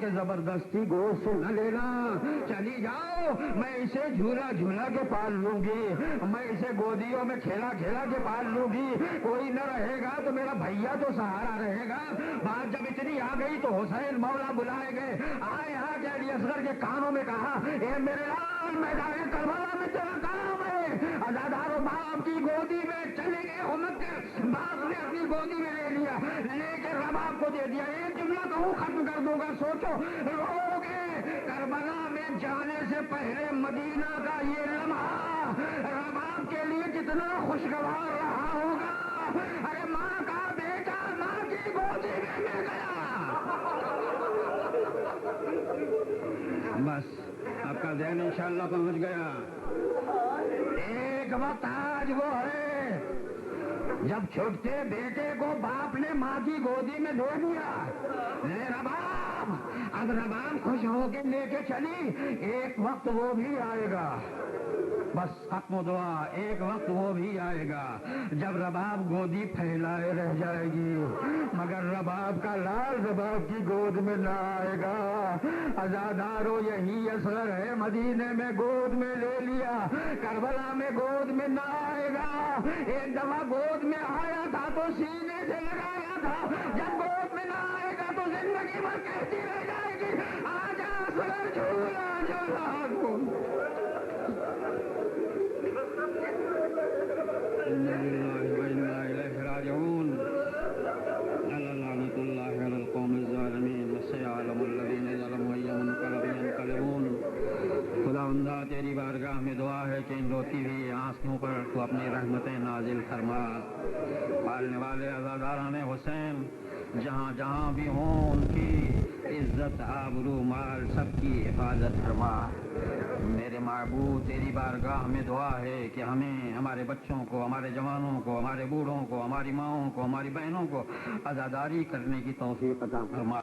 کہ زبردستی گوشت نہ لینا، چلی جاؤ، میں اسے جھولا جھولا کے پال لوں گی، میں اسے گودیوں میں کھیلا کھیلا کے پال لوں گی، کوئی نہ رہے گا تو میرا بھیا تو سہارا رہے گا۔ بات جب اتنی آ گئی تو حسین مولا بلائے گئے، آئے یہاں کے علی اصغر کے کانوں میں کہا، اے میرے لال میدان کربلا میں تیرا کام ہے، عزادارو باپ کی گودی میں چلے گئے ہو مکہ، باپ نے اپنی گودی میں لے لیا، لے کے رباب کو دے دیا، ایک جملہ کہوں ختم کر دوں گا، سوچو رو گے۔ کربلا میں جانے سے پہلے مدینہ کا یہ لمحہ رباب کے لیے کتنا خوشگوار رہا ہوگا۔ ارے ماں کا بیٹا ماں کی گودی میں مل گیا۔ بس آپ کا ذہن انشاءاللہ پہنچ گیا۔ ایک وقت آج وہ ہے جب چھوٹے بیٹے کو باپ نے ماں کی گودی میں دے دیا، لے رباب، اب رباب خوش ہو کے لے کے چلی، ایک وقت وہ بھی آئے گا، بس ختم و دعا، ایک وقت وہ بھی آئے گا جب رباب گودی پھیلائے رہ جائے گی، مگر رباب کا لال رباب کی گود میں نہ آئے گا۔ عزادارو یہی اثر ہے، مدینے میں گود میں لے لیا، کربلا میں گود میں نہ آئے گا۔ ایک دفعہ گود میں آیا تھا تو سینے سے لگایا تھا، جب گود میں نہ آئے گا تو زندگی بھر کہتی رہ جائے گی، آجا اصغر جھولا جھولا کو۔ لعنت اللہ علی القوم الظالمین وسيعلم الذین ظلموا أي منقلب ينقلبون۔ خداوندا تیری بارگاہ میں دعا ہے کہ ان روتی ہوئی آنکھوں پر تو اپنی رحمتیں نازل فرما۔ پالنے والے عزاداران حسین جہاں جہاں بھی ہوں ان کی عزت آبرو مال سب کی حفاظت فرما۔ میرے معبود تیری بارگاہ میں دعا ہے کہ ہمیں، ہمارے بچوں کو، ہمارے جوانوں کو، ہمارے بوڑھوں کو، ہماری ماؤں کو، ہماری بہنوں کو عزاداری کرنے کی توفیق عطا فرما۔